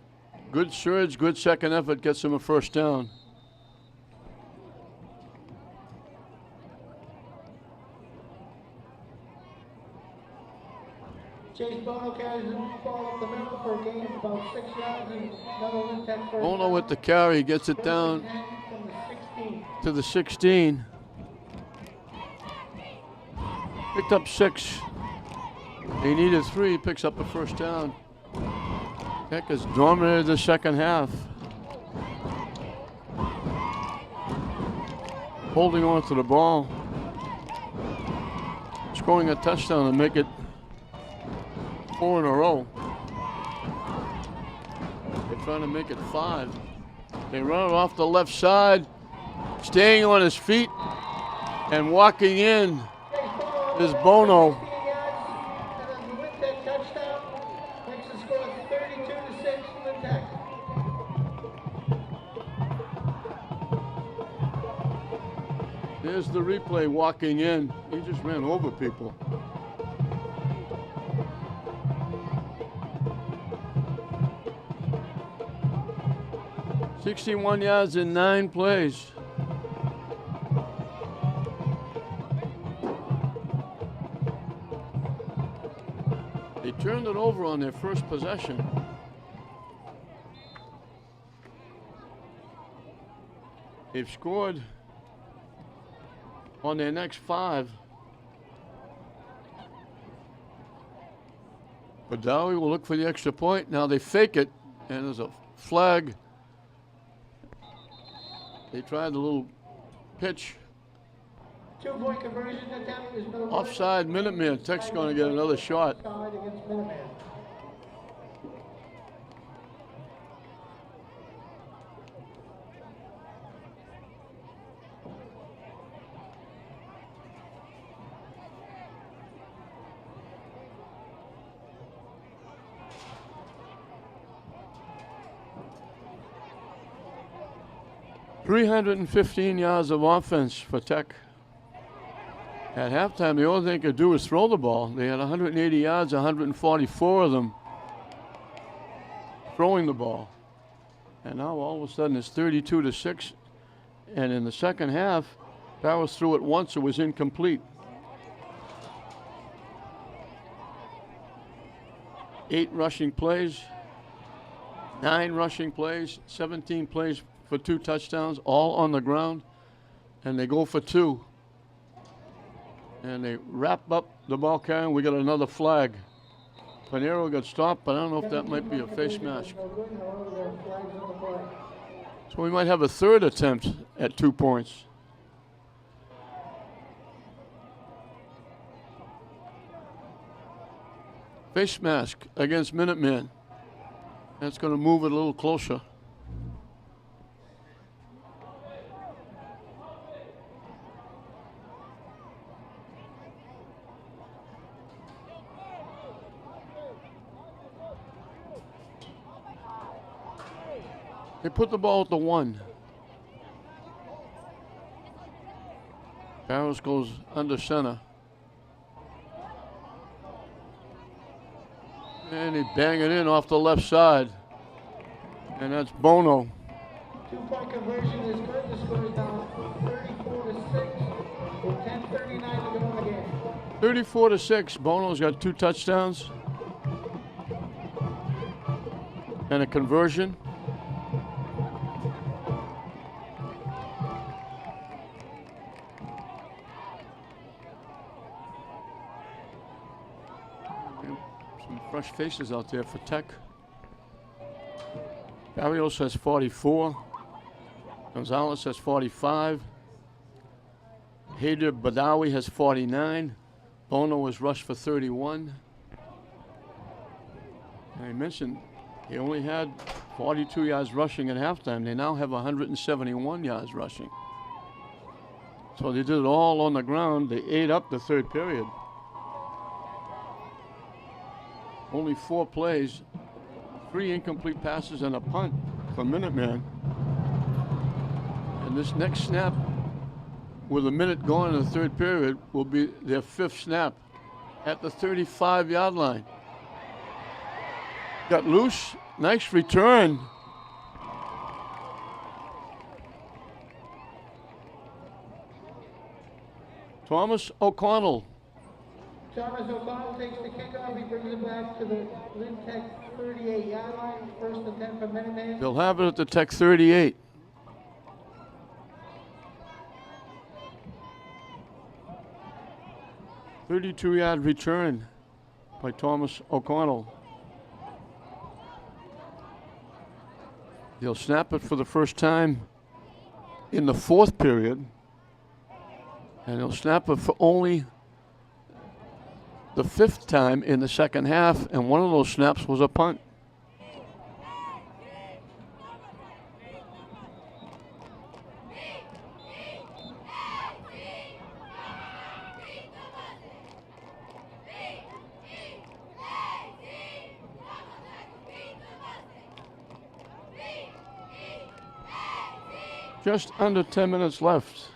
Good surge, good second effort, gets them a 1st down. Chase Bono carries the ball up the middle for a gain of about 6 yards and another Lynn Tech first Bono down. with the carry, gets it down From the 16. to the 16. Picked up 6. They needed 3, picks up a 1st down. Tech has dominated the second half. Holding on to the ball. Scoring a touchdown to make it 4 in a row. They're trying to make it 5. They run it off the left side, staying on his feet and walking in is Bono. There's the replay walking in. He just ran over people. "61 yards in 9 plays. They turned it over on their first possession. They've scored on their next 5. Badawi will look for the extra point. Now they fake it, and there's a flag. They tried the little pitch. 2-point conversion attempt is Minuteman. Offside, Minuteman. Tech's going to get another shot. Offside against Minuteman. .315 yards of offense for Tech. At halftime, the only thing they could do was throw the ball. They had 180 yards, 144 of them throwing the ball. And now all of a sudden it's 32-6. And in the second half, Barrows threw it once, it was incomplete. 8 rushing plays, 9 rushing plays, 17 plays for 2 touchdowns, all on the ground. And they go for 2. And they wrap up the ball carrying. We got another flag. Panero got stopped, but I don't know if that might be a face mask. So we might have a third attempt at 2 points. Face mask against Minuteman. That's going to move it a little closer. They put the ball at the 1. Barrows goes under center. And he bang it in off the left side. And that's Bono. 2-point conversion is good. The score is now 34-6 with 10:39 to go in the game. 34-6. Bono's got 2 touchdowns. And a conversion. Fresh faces out there for Tech. Barrios has 44. Gonzalez has 45. Haider Badawi has 49. Bono was rushed for 31. And I mentioned he only had 42 yards rushing at halftime. They now have 171 yards rushing. So they did it all on the ground. They ate up the third period. Only 4 plays, 3 incomplete passes and a punt for Minuteman. And this next snap, with a minute gone in the third period, will be their 5th snap at the 35-yard line. Got loose, nice return. Thomas O'Connell. Thomas O'Connell takes the kickoff. He brings it back to the Lynn Tech 38-yard line. First and 10 for Minuteman. They'll have it at the Tech 38. .32-yard return by Thomas O'Connell. He'll snap it for the first time in the 4th period. And he'll snap it for only the 5th time in the second half, and one of those snaps was a punt. Just under 10 minutes left.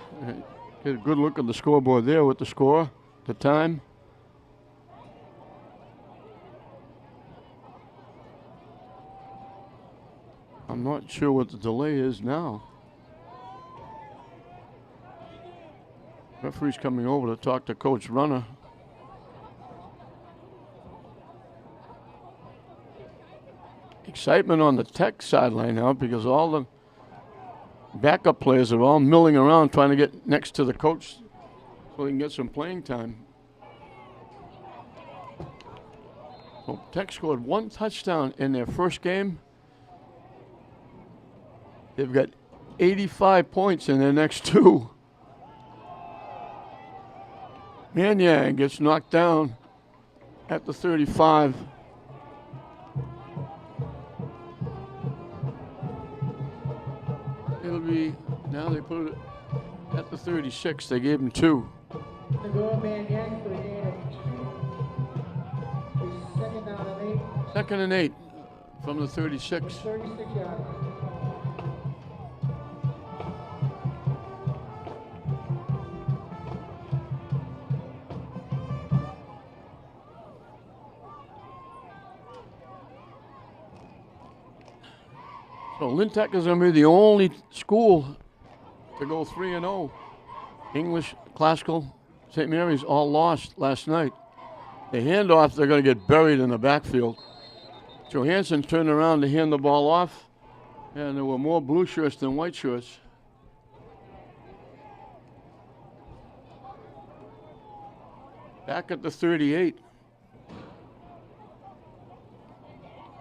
Get a good look at the scoreboard there with the score, the time. I'm not sure what the delay is now. Referee's coming over to talk to Coach Runner. Excitement on the Tech sideline now because all the backup players are all milling around trying to get next to the coach so they can get some playing time. So Tech scored 1 touchdown in their first game. They've got 85 points in their next 2. Mannion gets knocked down at the 35. It'll be, now they put it at the 36. They gave him 2. The goal man Yang for a gain of 2. He's second down and 8. Second and 8 from the 36. 36 yards. So Lynn Tech is going to be the only school to go 3-0. English, Classical, St. Mary's all lost last night. The handoff, they're going to get buried in the backfield. Johansson turned around to hand the ball off, and there were more blue shirts than white shirts. Back at the 38.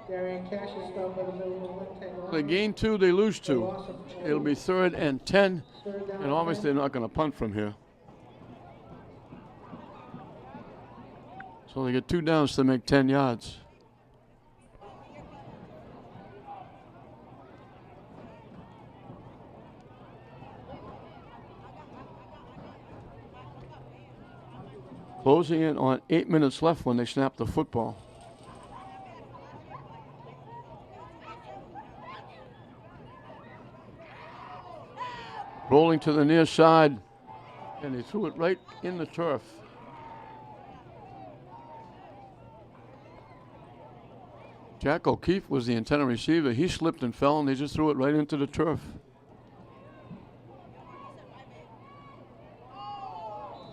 Darian Cash is stopped by the middle of the Tech line. They gain 2, they lose 2. Loss of 2. It'll be 3rd and 10, Third down and obviously 10. they're not going to punt from here. So they get 2 downs to make 10 yards. Closing in on 8 minutes left when they snap the football. Rolling to the near side, and he threw it right in the turf. Jack O'Keefe was the intended receiver. He slipped and fell, and they just threw it right into the turf.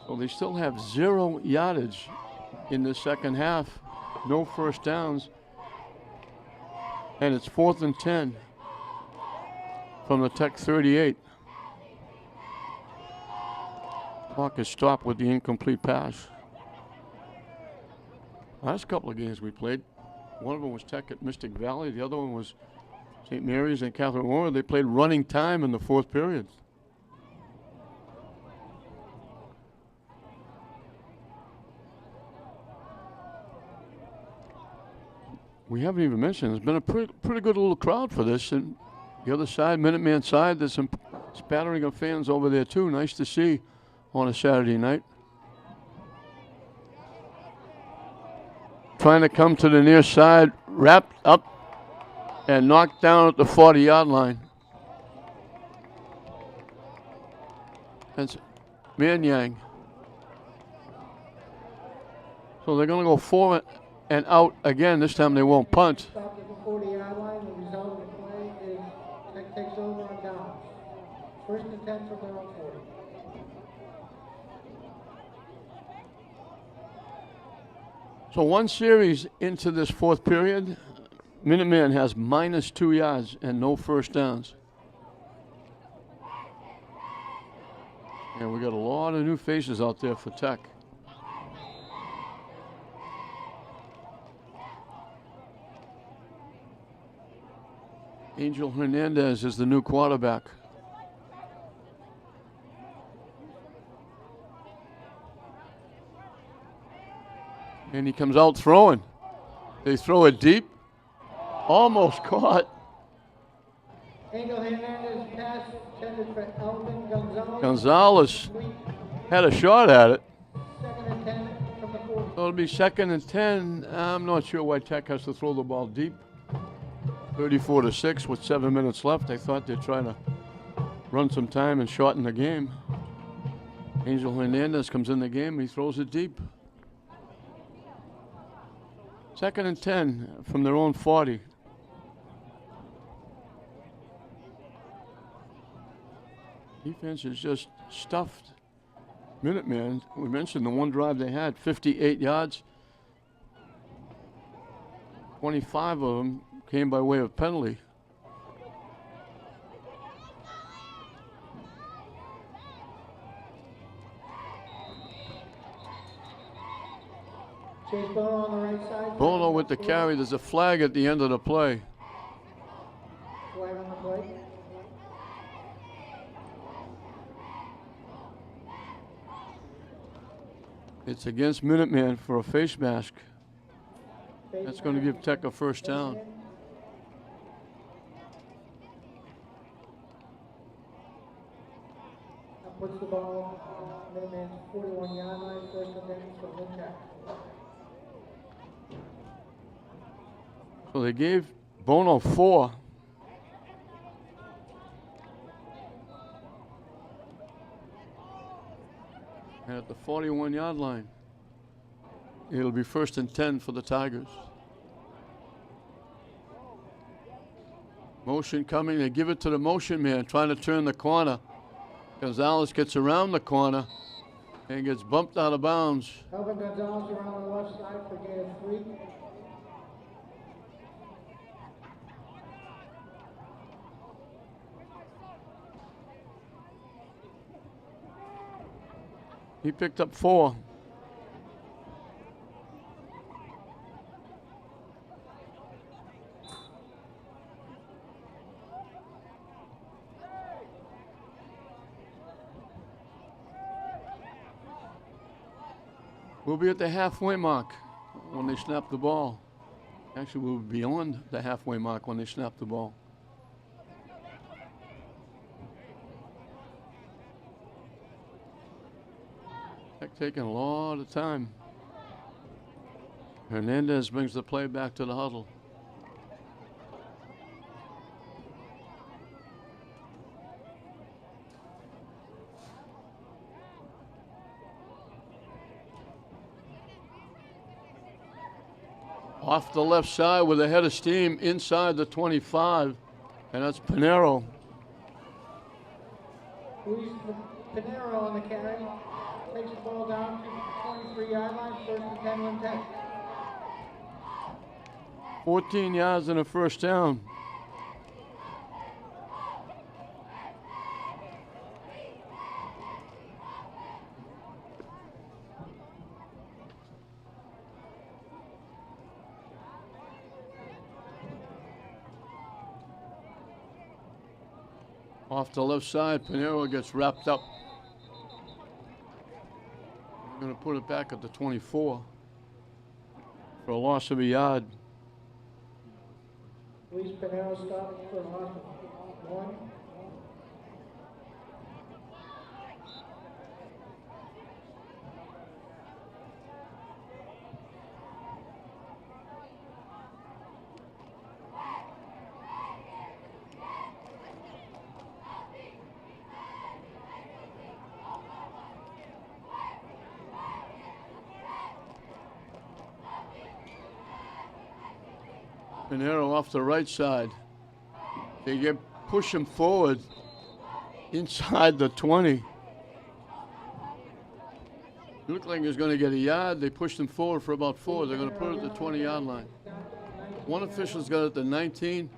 So they still have 0 yardage in the second half. No first downs. And it's 4th and 10 from the Tech 38. Clock is stopped with the incomplete pass. Last couple of games we played, one of them was Tech at Mystic Valley. The other one was St. Mary's and Catherine Warren. They played running time in the 4th period. We haven't even mentioned, there's been a pretty good little crowd for this. And the other side, Minuteman side, there's some spattering of fans over there too. Nice to see on a Saturday night. Trying to come to the near side, wrapped up and knocked down at the 40-yard line. That's Mannion. So they're going to go 4 and out again. This time they won't punt. Stopped at the 40-yard line. The result of the play is Tech takes over on downs. 1st and 10 from their own 40. So 1 series into this 4th period, Minuteman has minus 2 yards and no first downs. And we got a lot of new faces out there for Tech. Angel Hernandez is the new quarterback. And he comes out throwing. They throw it deep. Almost caught. Angel Hernandez pass intended for Elvin Gonzalez. Gonzalez had a shot at it. 2nd and 10 from the 40. So it'll be 2nd and 10. I'm not sure why Tech has to throw the ball deep. 34-6 with 7 minutes left. I thought they'd try to run some time and shorten the game. Angel Hernandez comes in the game. He throws it deep. 2nd and 10 from their own 40. Defense is just stuffed. Minuteman, we mentioned the one drive they had, 58 yards. 25 of them came by way of penalty. Chase Bono on the right side. Bono with the carry. There's a flag at the end of the play. Flag on the plate. It's against Minuteman for a face mask. Face That's going to give Tech a first down. That puts the ball on Minuteman's 41-yard line. First and 10 for the Tech. So they gave Bono 4. And at the 41-yard line, it'll be first and 10 for the Tigers. Motion coming. They give it to the motion man, trying to turn the corner. Gonzalez gets around the corner and gets bumped out of bounds. Elvin Gonzalez around the left side for gain of 3. He picked up 4. We'll be at the halfway mark when they snap the ball. Actually, we'll be beyond the halfway mark when they snap the ball. Tech taking a lot of time. Hernandez brings the play back to the huddle. Off the left side with a head of steam inside the 25, and that's Pinero. Luis Pinero on the carry. Takes the ball down to the 23-yard line. First and 10 win Tech. 14 yards and a first down. Off the left side, Pinero gets wrapped up. We're going to put it back at the 24 for a loss of a yard. Luis Pinero stopped for a loss of 1. Pinero off the right side. They push him forward inside the 20. Looked like he was going to get a yard. They pushed him forward for about 4. They're going to put it at the 20-yard line. One official's got it at the 19.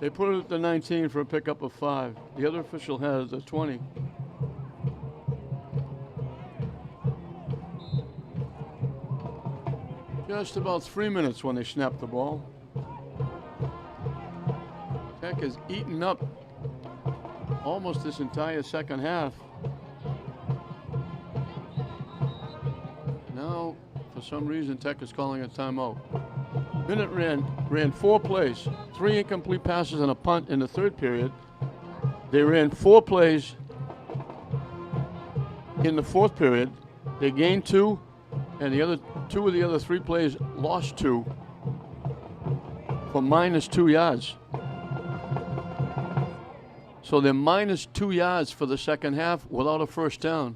They put it at the 19 for a pickup of 5. The other official had it at the 20. Just about 3 minutes when they snapped the ball. Tech has eaten up almost this entire second half. Now, for some reason, Tech is calling a timeout. Minuteman ran 4 plays, 3 incomplete passes and a punt in the third period. They ran 4 plays in the fourth period. They gained 2, and the other 2 of the other 3 plays lost 2 for minus 2 yards. So they're minus 2 yards for the second half without a first down.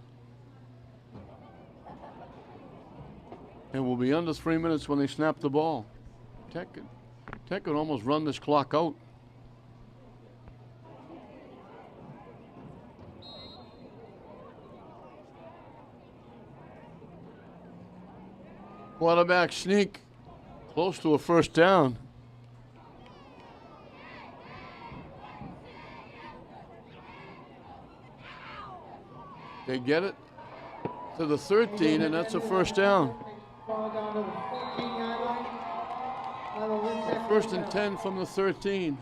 And we'll be under 3 minutes when they snap the ball. Tech could almost run this clock out. Quarterback sneak, close to a first down. They get it to the 13, and that's a first down. Ball down to the 14-yard line. Now the Lynn Tech First and down. 10 from the 13.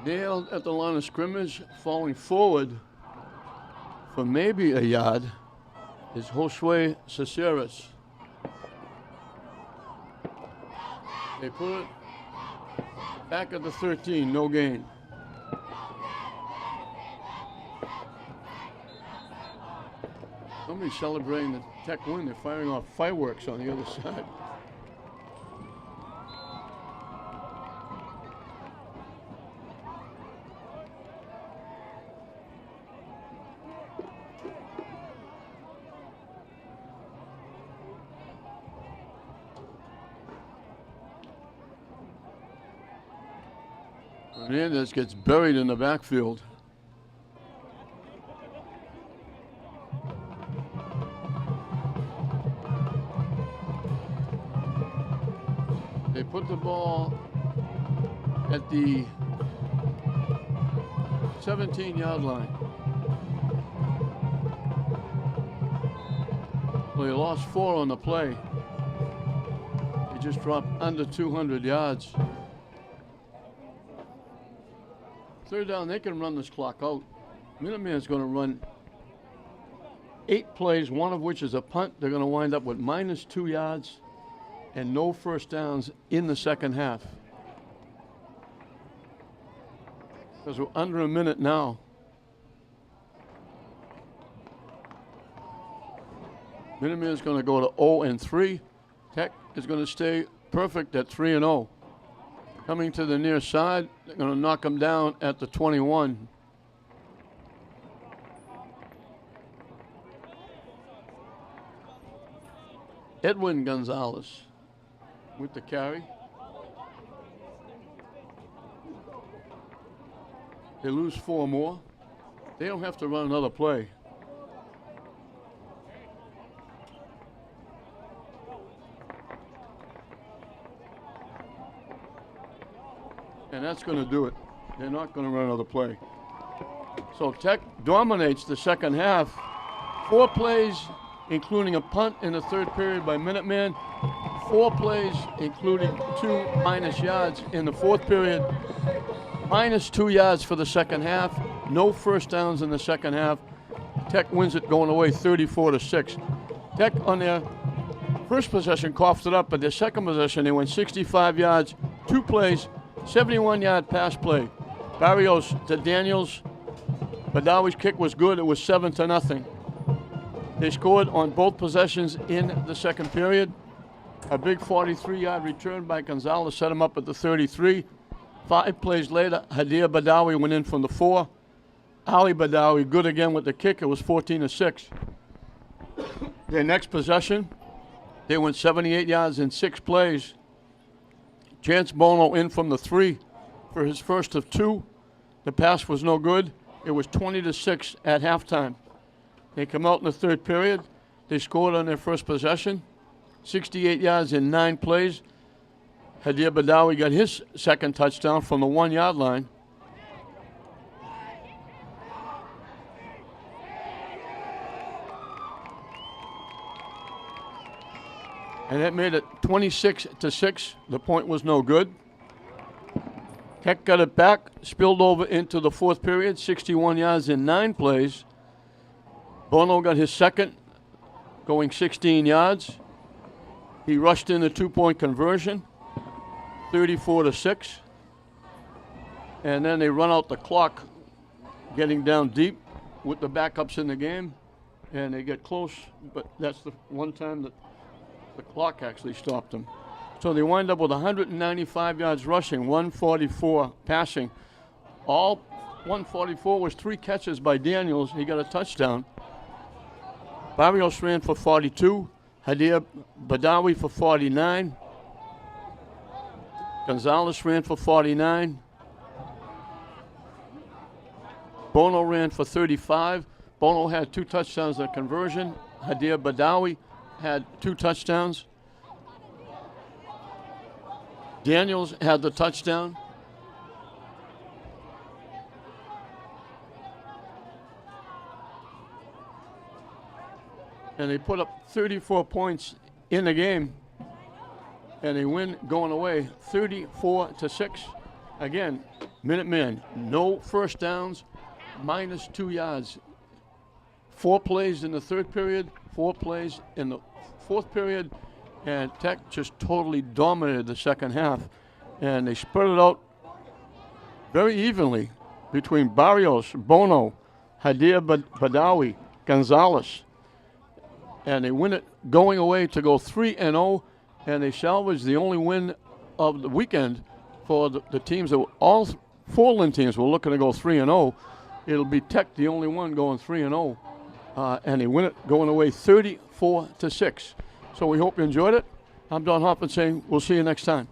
Nailed at the line of scrimmage, falling forward for maybe a yard, is Josue Caceres. They put it back at the 13, no gain. Somebody's celebrating the Tech win. They're firing off fireworks on the other side. Hernandez gets buried in the backfield. They put the ball at the 17-yard line. Well, they lost 4 on the play. They just dropped under 200 yards. Third down, they can run this clock out. Minuteman's going to run 8 plays, one of which is a punt. They're going to wind up with -2 yards and no first downs in the second half. Because we're under a minute now. Minuteman's going to go to 0-3. Tech is going to stay perfect at 3-0. Coming to the near side, they're going to knock him down at the 21. Edwin Gonzalez with the carry. They lose 4 more. They don't have to run another play. And that's going to do it. They're not going to run another play. So Tech dominates the second half. 4 plays, including a punt in the third period by Minuteman. 4 plays, including 2 minus yards in the fourth period. -2 yards for the second half. No first downs in the second half. Tech wins it going away 34-6. Tech on their first possession coughed it up, but their second possession they went 65 yards, 2 plays, 71-yard pass play. Barrios to Daniels. Badawi's kick was good. It was 7-0. They scored on both possessions in the second period. A big 43-yard return by Gonzalez set him up at the 33. 5 plays later, Hadir Badawi went in from the 4. Ali Badawi good again with the kick. It was 14-6. Their next possession, they went 78 yards in 6 plays. Chance Bono in from the 3 for his first of 2. The pass was no good. It was 20-6 at halftime. They come out in the third period. They scored on their first possession. 68 yards in 9 plays. Hadir Badawi got his second touchdown from the 1-yard line. And that made it 26-6. The point was no good. Tech got it back, spilled over into the fourth period, 61 yards in 9 plays. Bono got his second, going 16 yards. He rushed in the 2-point conversion, 34-6. And then they run out the clock, getting down deep with the backups in the game. And they get close, but that's the one time that the clock actually stopped them. So they wind up with 195 yards rushing, 144 passing. All 144 was 3 catches by Daniels. He got a touchdown. Barrios ran for 42. Hadir Badawi for 49. Gonzalez ran for 49. Bono ran for 35. Bono had 2 touchdowns on conversion. Hadir Badawi had 2 touchdowns. Daniels had the touchdown. And they put up 34 points in the game. And they win going away 34-6. Again, Minuteman, no first downs, minus 2 yards. 4 plays in the third period, 4 plays in the fourth period, and Tech just totally dominated the second half. And they spread it out very evenly between Barrios, Bono, Hadir Badawi, Gonzalez. And they win it going away to go 3-0, and they salvage the only win of the weekend for the teams that all 4 Lynn teams were looking to go 3-0. It'll be Tech the only one going 3-0, and they win it going away 34-6. So we hope you enjoyed it. I'm Don Hoffman saying we'll see you next time.